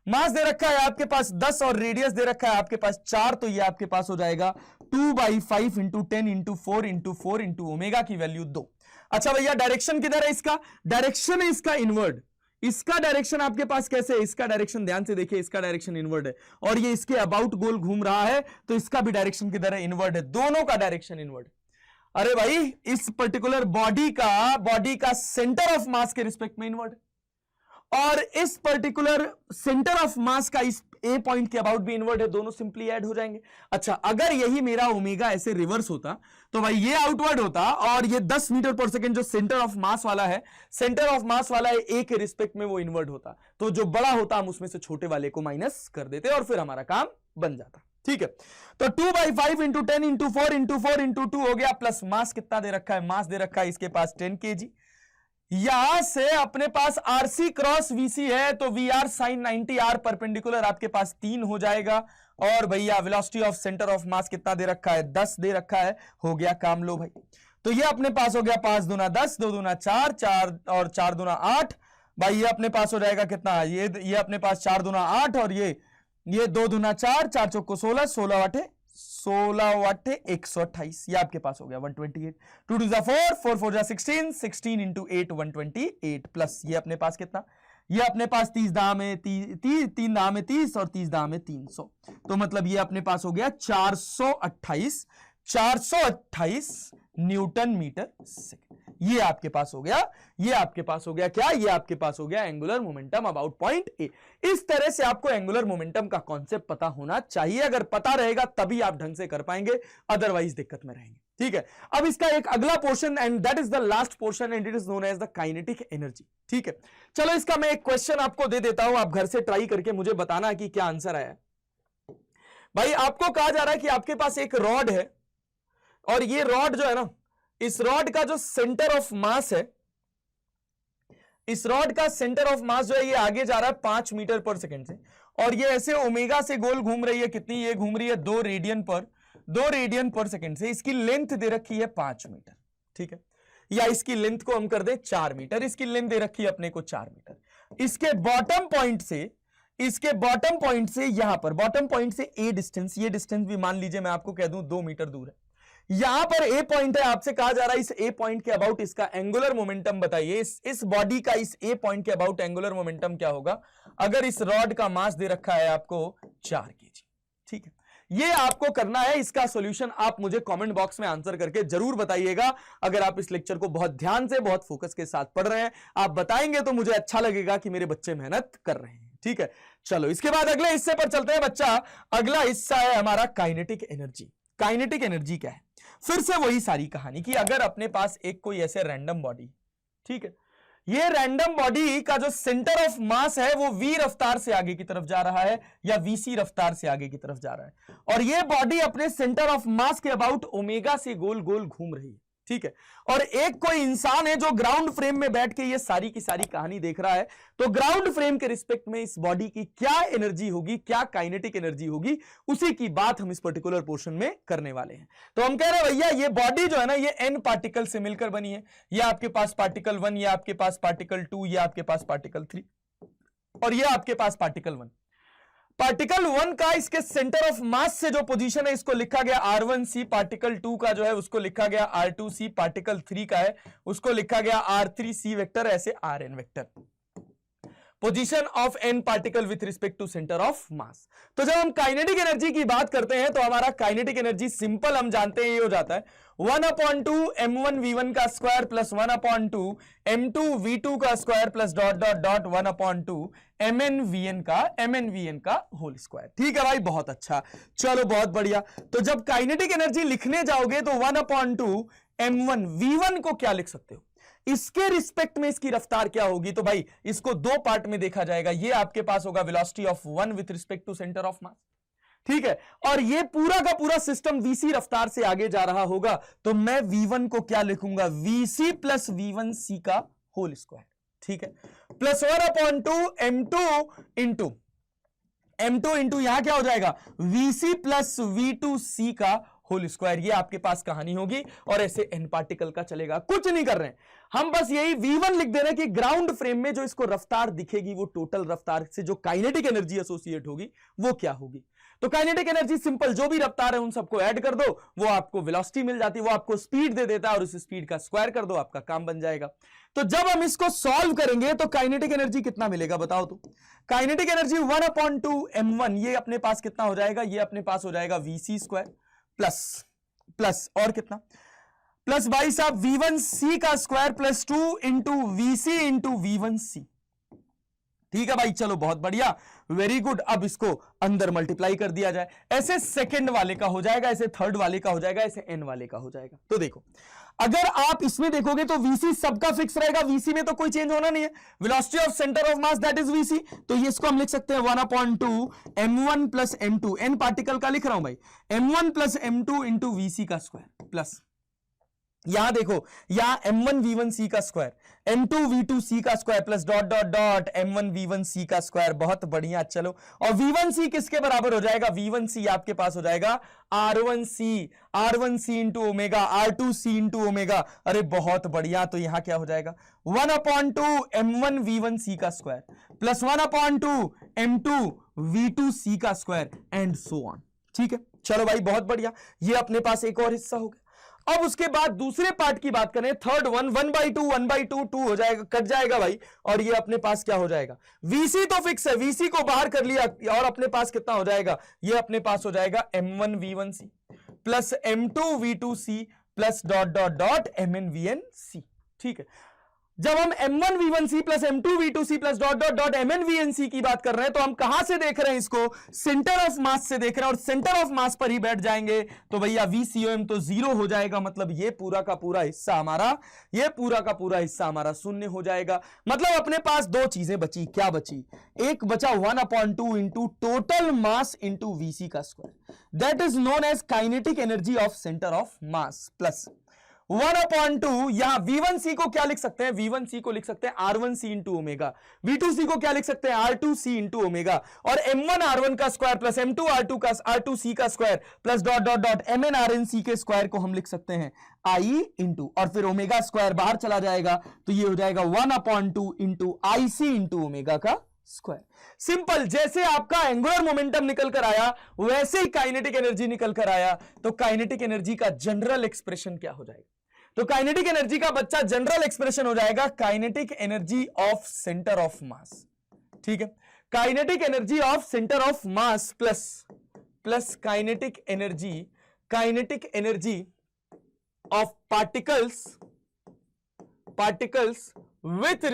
मास दे रखा है आपके पास 10 और रेडियस दे रखा है आपके पास 4, तो ये आपके पास हो जाएगा 2/5 into 10 into 4 into 4 into omega की वैल्यू 2। अच्छा भैया, डायरेक्शन किधर है, इसका डायरेक्शन है इसका इनवर्ड। इसका डायरेक्शन आपके पास कैसे है, इसका डायरेक्शन ध्यान से देखिए, इसका डायरेक्शन इनवर्ड है और ये इसके अबाउट गोल घूम रहा है, तो इसका भी डायरेक्शन किधर है, इनवर्ड है, दोनों का डायरेक्शन इनवर्ड। अरे भाई, इस पर्टिकुलर बॉडी का सेंटर ऑफ मास के रिस्पेक्ट में इनवर्ड और इस पर्टिकुलर सेंटर ऑफ मास का ए पॉइंट के अबाउट भी इनवर्ट है, दोनों सिंपली ऐड हो जाएंगे। अच्छा, अगर यही मेरा ओमेगा ऐसे रिवर्स होता तो भाई ये आउटवर्ड होता और ये 10 मीटर पर सेकेंड जो सेंटर ऑफ मास वाला है, सेंटर ऑफ मास वाला है ए के रिस्पेक्ट में वो इनवर्ट होता, तो जो बड़ा होता हम उसमें से छोटे वाले को माइनस कर देते और फिर हमारा काम बन जाता। ठीक है, तो 2/5 इंटू 10 इंटू 4 इंटू 4 इंटू 2 हो गया, प्लस मास कितना दे रखा है, मास दे रखा है इसके पास 10 kg। यहां से अपने पास आरसी क्रॉस वीसी है तो V R sine 90 R perpendicular आपके पास 3 हो जाएगा। और भैया velocity of centre of mass कितना दे रखा है, 10 दे रखा है, हो गया काम। लो भाई, तो ये अपने पास हो गया 5 दूना 10, 2 दूना 4, 4 और 4 दूना 8। भाई ये अपने पास हो जाएगा कितना, ये अपने पास 4 दूना 8 और ये 2 दूना 4, 4 चौको 16, 16 वाटे 128, ये आपके पास हो गया 128। 2 2 4, 4 4 16, 16 इंटू 8 128 प्लस ये अपने पास कितना, ये अपने पास 30 दाम में 3 दाम में 30 और 30 दाम में 300, तो मतलब ये अपने पास हो गया 428 न्यूटन मीटर सेकेंड। ये आपके पास हो गया, ये आपके पास हो गया क्या, ये आपके पास हो गया angular momentum about point A. इस तरह से आपको एंगुलर मोमेंटम का कॉन्सेप्ट पता होना चाहिए, अगर पता रहेगा तभी आप ढंग से कर पाएंगे, अदरवाइज दिक्कत में रहेंगे। ठीक है, अब इसका एक अगला portion and that is the last portion and it is known as the kinetic energy. ठीक है, चलो इसका मैं एक क्वेश्चन आपको दे देता हूं, आप घर से ट्राई करके मुझे बताना कि क्या आंसर आया। भाई आपको कहा जा रहा है कि आपके पास एक रॉड है और ये रॉड जो है ना, इस रॉड का जो सेंटर ऑफ मास है, इस रॉड का सेंटर ऑफ मास जो है ये आगे जा रहा है 5 मीटर पर सेकेंड से, और ये ऐसे ओमेगा से गोल घूम रही है, कितनी ये घूम रही है 2 रेडियन पर सेकेंड से। इसकी लेंथ दे रखी है 5 मीटर। ठीक है, या इसकी लेंथ को हम कर दे 4 मीटर, इसकी लेंथ दे रखी है अपने को 4 मीटर। इसके बॉटम पॉइंट से यहां पर बॉटम पॉइंट से ए डिस्टेंस, ये डिस्टेंस भी मान लीजिए मैं आपको कह दूं 2 मीटर दूर है। यहां पर ए पॉइंट है, आपसे कहा जा रहा है इस ए पॉइंट के अबाउट इसका एंगुलर मोमेंटम बताइए। इस बॉडी का इस ए पॉइंट के अबाउट एंगुलर मोमेंटम क्या होगा अगर इस रॉड का मास दे रखा है आपको 4 kg। ठीक है, ये आपको करना है। इसका सॉल्यूशन आप मुझे कमेंट बॉक्स में आंसर करके जरूर बताइएगा। अगर आप इस लेक्चर को बहुत ध्यान से, बहुत फोकस के साथ पढ़ रहे हैं, आप बताएंगे तो मुझे अच्छा लगेगा कि मेरे बच्चे मेहनत कर रहे हैं। ठीक है, चलो इसके बाद अगले हिस्से पर चलते हैं बच्चा। अगला हिस्सा है हमारा काइनेटिक एनर्जी। काइनेटिक एनर्जी क्या है, फिर से वही सारी कहानी कि अगर अपने पास एक कोई ऐसे रैंडम बॉडी, ठीक है, ये रैंडम बॉडी का जो सेंटर ऑफ मास है वो वी रफ्तार से आगे की तरफ जा रहा है या वीसी रफ्तार से आगे की तरफ जा रहा है, और ये बॉडी अपने सेंटर ऑफ मास के अबाउट ओमेगा से गोल गोल घूम रही है। ठीक है, और एक कोई इंसान है जो ग्राउंड फ्रेम में बैठ के ये सारी की सारी कहानी देख रहा है, तो ग्राउंड फ्रेम के रिस्पेक्ट में इस बॉडी की क्या एनर्जी होगी, क्या काइनेटिक एनर्जी होगी, उसी की बात हम इस पर्टिकुलर पोर्शन में करने वाले हैं। तो हम कह रहे हैं भैया ये बॉडी जो है ना ये एन पार्टिकल से मिलकर बनी है। ये आपके पास पार्टिकल 1, ये आपके पास पार्टिकल 2, ये आपके पास पार्टिकल 3 और ये आपके पास पार्टिकल 1। पार्टिकल 1 का इसके सेंटर ऑफ मास से जो पोजीशन है इसको लिखा गया R1c। पार्टिकल 2 का जो है उसको लिखा गया R2c। पार्टिकल 3 का है उसको लिखा गया R3c वेक्टर, ऐसे Rn vector. Position of an particle with respect to centre of mass. तो जब हम काइनेटिक एनर्जी की बात करते हैं तो हमारा काइनेटिक एनर्जी सिंपल हम जानते हैं ये हो जाता है 1/2 m1v1 का स्क्वायर प्लस 1/2 m2v2 का square plus dot dot dot 1/2 mnvn का होल स्क्वायर। ठीक है भाई, बहुत अच्छा, चलो बहुत बढ़िया। तो जब काइनेटिक एनर्जी लिखने जाओगे तो 1/2 m1v1 को क्या लिख सकते हो, इसके रिस्पेक्ट में इसकी रफ्तार क्या होगी। तो भाई इसको 2 पार्ट में देखा जाएगा। ये आपके पास होगा velocity of 1 with respect to centre of mass. ठीक है, और ये पूरा का पूरा सिस्टम वीसी रफ्तार से आगे जा रहा होगा, तो मैं v1 को क्या लिखूंगा, वीसी प्लस v1c का होल स्क्वायर। ठीक है, प्लस 1/2 m2 इंटू यहां क्या हो जाएगा vc प्लस v2c का होल स्क्वायर। ये आपके पास कहानी होगी और ऐसे n पार्टिकल का चलेगा। कुछ नहीं कर रहे हैं हम, बस यही v1 लिख दे रहे हैं कि ग्राउंड फ्रेम में जो इसको रफ्तार दिखेगी वो टोटल रफ्तार से जो काइनेटिक एनर्जी एसोसिएट होगी वो क्या होगी। तो काइनेटिक एनर्जी सिंपल, जो भी रफ्तार है उन सबको ऐड कर दो, वो आपको वेलोसिटी मिल जाती है, वो आपको स्पीड दे देता है और उस स्पीड का स्क्वायर कर दो, आपका काम बन जाएगा। तो जब हम इसको सॉल्व करेंगे तो काइनेटिक एनर्जी कितना मिलेगा बताओ। तो काइनेटिक एनर्जी 1/2 m1, ये अपने पास कितना हो जाएगा, ये अपने पास हो जाएगा vc स्क्वायर प्लस और कितना, प्लस भाई साहब v1c का square plus 2 into vc into v1c। ठीक है भाई, चलो बहुत बढ़िया, वेरी गुड। अब इसको अंदर मल्टीप्लाई कर दिया जाए, ऐसे सेकंड वाले का हो जाएगा, ऐसे थर्ड वाले का हो जाएगा, ऐसे एन वाले का हो जाएगा। तो देखो, अगर आप इसमें देखोगे तो वीसी सबका फिक्स रहेगा, वीसी में तो कोई चेंज होना नहीं है। Velocity of centre of mass that is VC, तो ये इसको हम लिख सकते हैं 1/2 m1 plus m2, N particle का लिख रहा हूं भाई, m1 plus m2 into VC का स्क्वायर, प्लस यहां देखो, यहां m1 v1 c का स्क्वायर, m2 v2 c का square, plus dot dot dot m1 v1 c का स्क्वायर। बहुत बढ़िया, चलो, और v1 c किसके बराबर हो जाएगा? v1 c आपके पास हो जाएगा r1 c into omega, r2 c into omega. अरे बहुत बढ़िया, तो यहां क्या हो जाएगा? 1/2 m1 v1 c का square plus 1/2 m2 v2 c का स्क्वायर एंड सो ऑन। ठीक है, चलो भाई बहुत बढ़िया, ये अपने पास एक और हिस्सा हो गया। अब उसके बाद दूसरे पार्ट की बात करें, थर्ड वन, 1/2 2 हो जाएगा, कट जाएगा भाई, और ये अपने पास क्या हो जाएगा? वीसी तो फिक्स है, वीसी को बाहर कर लिया, और अपने पास कितना हो जाएगा? ये अपने पास हो जाएगा m1 v1 c plus m2 v2 c plus dot dot dot mn vn c। ठीक है, जब हम m1 v1 c plus m2 v2 c plus dot dot dot mn vn c की बात कर रहे हैं, तो हम कहां से देख रहे हैं इसको? सेंटर ऑफ मास से देख रहे हैं, और सेंटर ऑफ मास पर ही बैठ जाएंगे तो भैया VCOM तो 0 हो जाएगा, मतलब ये पूरा का पूरा हिस्सा हमारा, ये पूरा का पूरा हिस्सा हमारा शून्य हो जाएगा। मतलब अपने पास दो चीजें बची, क्या बची? एक बचा 1/2 into total mass into VC का square, that is known as kinetic energy of centre of mass, plus 1/2, यहां V1c को क्या लिख सकते हैं? V1c को लिख सकते हैं R1c इंटू ओमेगा, V2c को क्या लिख सकते हैं? R2c इंटू ओमेगा, और M1 R1 का स्क्वायर प्लस M2 R2c का square plus dot dot dot MN RNc के स्क्वायर को हम लिख सकते हैं I इंटू, और फिर ओमेगा स्क्वायर बाहर चला जाएगा, तो ये हो जाएगा 1/2 इंटू IC इंटू ओमेगा का स्क्वायर। सिंपल, जैसे आपका एंगुलर मोमेंटम निकल कर आया वैसे ही काइनेटिक एनर्जी निकल कर आया, तो काइनेटिक एनर्जी का जनरल एक्सप्रेशन क्या हो जाएगा? तो काइनेटिक एनर्जी का बच्चा जनरल एक्सप्रेशन हो जाएगा kinetic energy of centre of mass. ठीक है, kinetic energy of centre of mass plus kinetic energy of particles with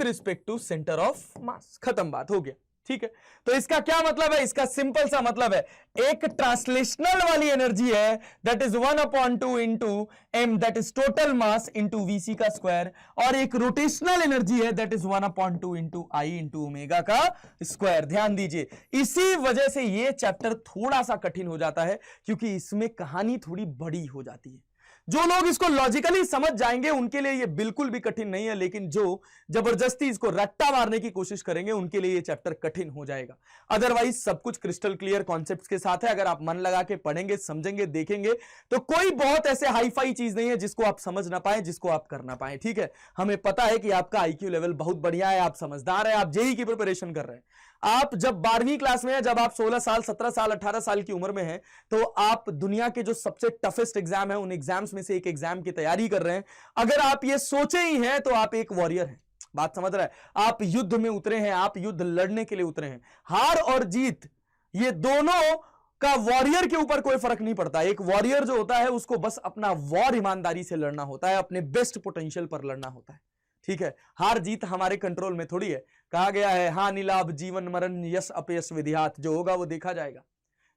respect to centre of mass. खत्म, बात हो गया। ठीक है, तो इसका क्या मतलब है? इसका सिंपल सा मतलब है, एक ट्रांसलेशनल वाली एनर्जी है that is 1/2 into m that is total mass into VC का स्क्वायर, और एक रोटेशनल एनर्जी है that is 1/2 into I into omega का स्क्वायर। ध्यान दीजिए, इसी वजह से ये चैप्टर थोड़ा सा कठिन हो जाता है, क्योंकि इसमें कहानी थोड़ी बड़ी हो जाती है। जो लोग इसको लॉजिकली समझ जाएंगे उनके लिए ये बिल्कुल भी कठिन नहीं है, लेकिन जो जबरदस्ती इसको रट्टा मारने की कोशिश करेंगे उनके लिए ये चैप्टर कठिन हो जाएगा। अदरवाइज सब कुछ क्रिस्टल क्लियर कॉन्सेप्ट्स के साथ है। अगर आप मन लगा के पढ़ेंगे, समझेंगे, देखेंगे, तो कोई बहुत ऐसे हाई फाई चीज नहीं है जिसको आप समझ ना पाए, जिसको आप कर ना पाए। ठीक है, हमें पता है कि आपका IQ लेवल बहुत बढ़िया है, आप समझदार है, आप जेईई की प्रिपरेशन कर रहे हैं। आप जब 12वीं क्लास में है, जब आप 16 साल 17 साल 18 साल की उम्र में हैं, तो आप दुनिया के जो सबसे टफेस्ट एग्जाम है उन एग्जाम्स में से एक एग्जाम की तैयारी कर रहे हैं। अगर आप ये सोचे ही हैं तो आप एक वॉरियर हैं। बात समझ रहा है? आप युद्ध में उतरे हैं, आप युद्ध लड़ने के लिए उतरे हैं। हार और जीत ये दोनों का वॉरियर के ऊपर कोई फर्क नहीं पड़ता। एक वॉरियर जो होता है उसको बस अपना वॉर ईमानदारी से लड़ना होता है, अपने बेस्ट पोटेंशियल पर लड़ना होता है। ठीक है, हार जीत हमारे कंट्रोल में थोड़ी है। कहा गया है हानि लाभ जीवन मरण यश अपयश विधियात, जो होगा वो देखा जाएगा।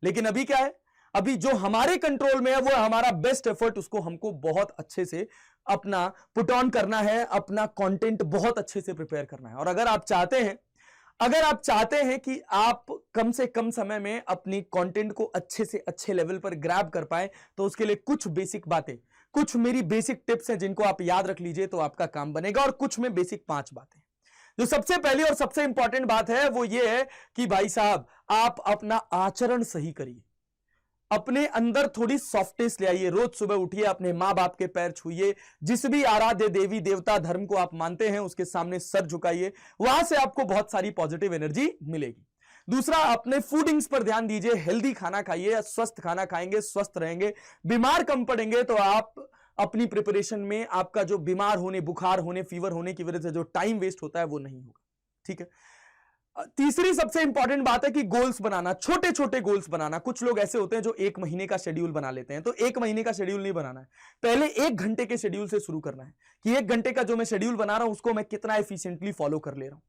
लेकिन अभी क्या है? अभी जो हमारे कंट्रोल में है वो हमारा बेस्ट एफर्ट, उसको हमको बहुत अच्छे से अपना पुट ऑन करना है, अपना कंटेंट बहुत अच्छे से प्रिपेयर करना है। और अगर आप चाहते हैं कि आप कम से कम समय में अपनी कंटेंट को अच्छे से अच्छे लेवल पर ग्रैब कर पाए, तो उसके लिए कुछ बेसिक बातें, कुछ मेरी बेसिक टिप्स हैं जिनको आप याद रख लीजिए तो आपका काम बनेगा। और कुछ में बेसिक 5 बातें। जो सबसे पहली और सबसे इंपॉर्टेंट बात है वो ये है कि भाई साहब, आप अपना आचरण सही करिए, अपने अंदर थोड़ी सॉफ्टनेस ले आइए। रोज सुबह उठिए, अपने माँ बाप के पैर छूइए, जिस भी आराध्य देवी देवता धर्म को आप मानते हैं उसके सामने सर झुकाइए, वहां से आपको बहुत सारी पॉजिटिव एनर्जी मिलेगी। दूसरा, अपने फूडिंग्स पर ध्यान दीजिए, हेल्दी खाना खाइए, स्वस्थ खाना खाएंगे स्वस्थ रहेंगे, बीमार कम पड़ेंगे तो आप अपनी प्रिपरेशन में आपका जो बीमार होने, बुखार होने, फीवर होने की वजह से जो टाइम वेस्ट होता है वो नहीं होगा। ठीक है, तीसरी सबसे इंपॉर्टेंट बात है कि गोल्स बनाना, छोटे छोटे गोल्स बनाना। कुछ लोग ऐसे होते हैं जो 1 महीने का शेड्यूल बना लेते हैं, तो 1 महीने का शेड्यूल नहीं बनाना है, पहले 1 घंटे के शेड्यूल से शुरू करना है कि 1 घंटे का जो मैं शेड्यूल बना रहा हूं उसको मैं कितना एफिशिएंटली फॉलो कर ले रहा हूं।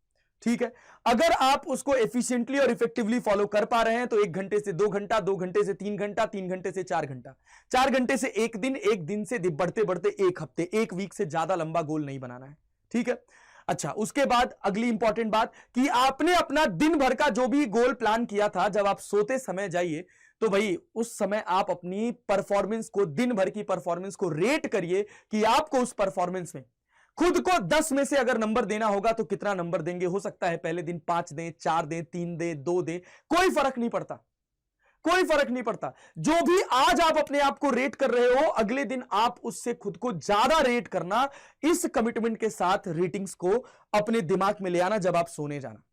ठीक है, अगर आप उसको एफिशिएंटली और इफेक्टिवली फॉलो कर पा रहे हैं तो 1 घंटे से 2 घंटा, 2 घंटे से 3 घंटा, 3 घंटे से 4 घंटा, 4 घंटे से 1 दिन, 1 दिन से बढ़ते बढ़ते 1 हफ्ते, 1 वीक से ज्यादा लंबा गोल नहीं बनाना है। ठीक है, अच्छा, उसके बाद अगली इंपॉर्टेंट बात कि आपने अपना दिन भर का जो भी गोल प्लान किया था, जब आप सोते समय जाइए तो भाई उस समय आप अपनी परफॉर्मेंस को, दिन भर की परफॉर्मेंस को रेट करिए कि आपको उस परफॉर्मेंस में खुद को 10 में से अगर नंबर देना होगा तो कितना नंबर देंगे। हो सकता है पहले दिन 5 दें, 4 दें, 3 दें, 2 दें, कोई फर्क नहीं पड़ता, कोई फर्क नहीं पड़ता। जो भी आज आप अपने आप को रेट कर रहे हो, अगले दिन आप उससे खुद को ज्यादा रेट करना, इस कमिटमेंट के साथ रेटिंग्स को अपने दिमाग में ले आना जब आप सोने जाना।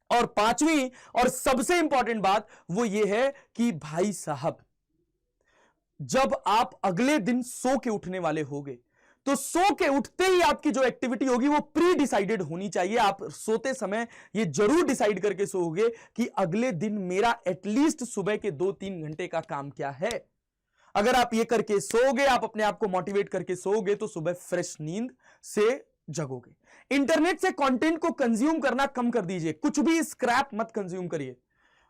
और पांचवी और सबसे इंपॉर्टेंट बात वो ये है कि भाई साहब, जब आप अगले दिन सो के उठने वाले होगे तो सो के उठते ही आपकी जो एक्टिविटी होगी वो प्री डिसाइडेड होनी चाहिए। आप सोते समय ये जरूर डिसाइड करके सोओगे कि अगले दिन मेरा एटलीस्ट सुबह के 2-3 घंटे का काम क्या है। अगर आप ये करके सोओगे, आप अपने आप को मोटिवेट करके सोओगे, तो सुबह फ्रेश नींद से जगोगे। इंटरनेट से कंटेंट को कंज्यूम करना कम कर दीजिए, कुछ भी स्क्रैप मत कंज्यूम करिए,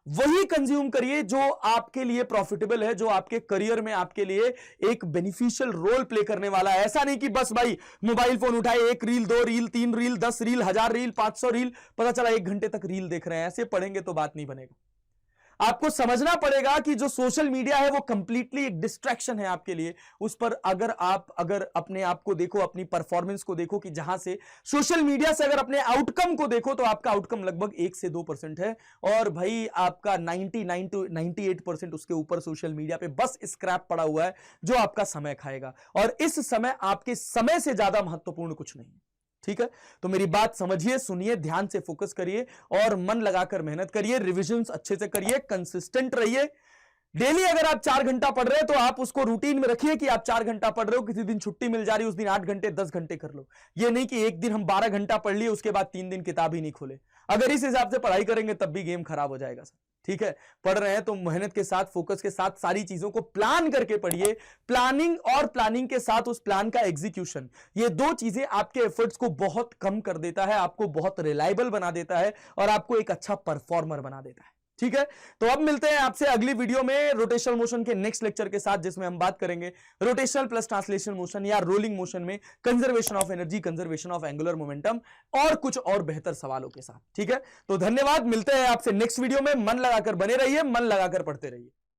वही कंज्यूम करिए जो आपके लिए प्रॉफिटेबल है, जो आपके करियर में आपके लिए एक बेनिफिशियल रोल प्ले करने वाला है। ऐसा नहीं कि बस भाई मोबाइल फोन उठाए, 1 reel, 2 reel, 3 reel, 10 reel, 1000 reel, 500 reel, पता चला 1 घंटे तक रील देख रहे हैं। ऐसे पढ़ेंगे तो बात नहीं बनेगा। आपको समझना पड़ेगा कि जो सोशल मीडिया है वो कंप्लीटली एक डिस्ट्रैक्शन है आपके लिए। उस पर अगर अपने आप को देखो, अपनी परफॉर्मेंस को देखो, कि जहां से सोशल मीडिया से अगर अपने आउटकम को देखो तो आपका आउटकम लगभग 1 से 2% है, और भाई आपका 99 to 98% उसके ऊपर सोशल मीडिया पे बस स्क्रैप पड़ा हुआ है जो आपका समय खाएगा। और इस समय आपके समय से ज्यादा महत्वपूर्ण कुछ नहीं है। ठीक है, तो मेरी बात समझिए, सुनिए, ध्यान से फोकस करिए और मन लगाकर मेहनत करिए, रिविजन्स अच्छे से करिए, कंसिस्टेंट रहिए। डेली अगर आप 4 घंटा पढ़ रहे हैं तो आप उसको रूटीन में रखिए कि आप 4 घंटा पढ़ रहे हो। किसी दिन छुट्टी मिल जा रही है, उस दिन 8 घंटे 10 घंटे कर लो। ये नहीं कि एक दिन हम 12 घंटा पढ़ लिए, उसके बाद 3 दिन किताब ही नहीं खोले। अगर इस हिसाब से पढ़ाई करेंगे तब भी गेम खराब हो जाएगा सर। ठीक है, पढ़ रहे हैं तो मेहनत के साथ, फोकस के साथ सारी चीजों को प्लान करके पढ़िए। प्लानिंग और प्लानिंग के साथ उस प्लान का एग्जीक्यूशन, ये 2 चीजें आपके एफर्ट्स को बहुत कम कर देता है, आपको बहुत रिलायबल बना देता है और आपको एक अच्छा परफॉर्मर बना देता है। ठीक है, तो अब मिलते हैं आपसे अगली वीडियो में रोटेशनल मोशन के नेक्स्ट लेक्चर के साथ, जिसमें हम बात करेंगे रोटेशनल प्लस ट्रांसलेशन मोशन या रोलिंग मोशन में conservation of energy, conservation of angular momentum और कुछ और बेहतर सवालों के साथ। ठीक है, तो धन्यवाद, मिलते हैं आपसे नेक्स्ट वीडियो में। मन लगाकर बने रहिए, मन लगाकर पढ़ते रहिए।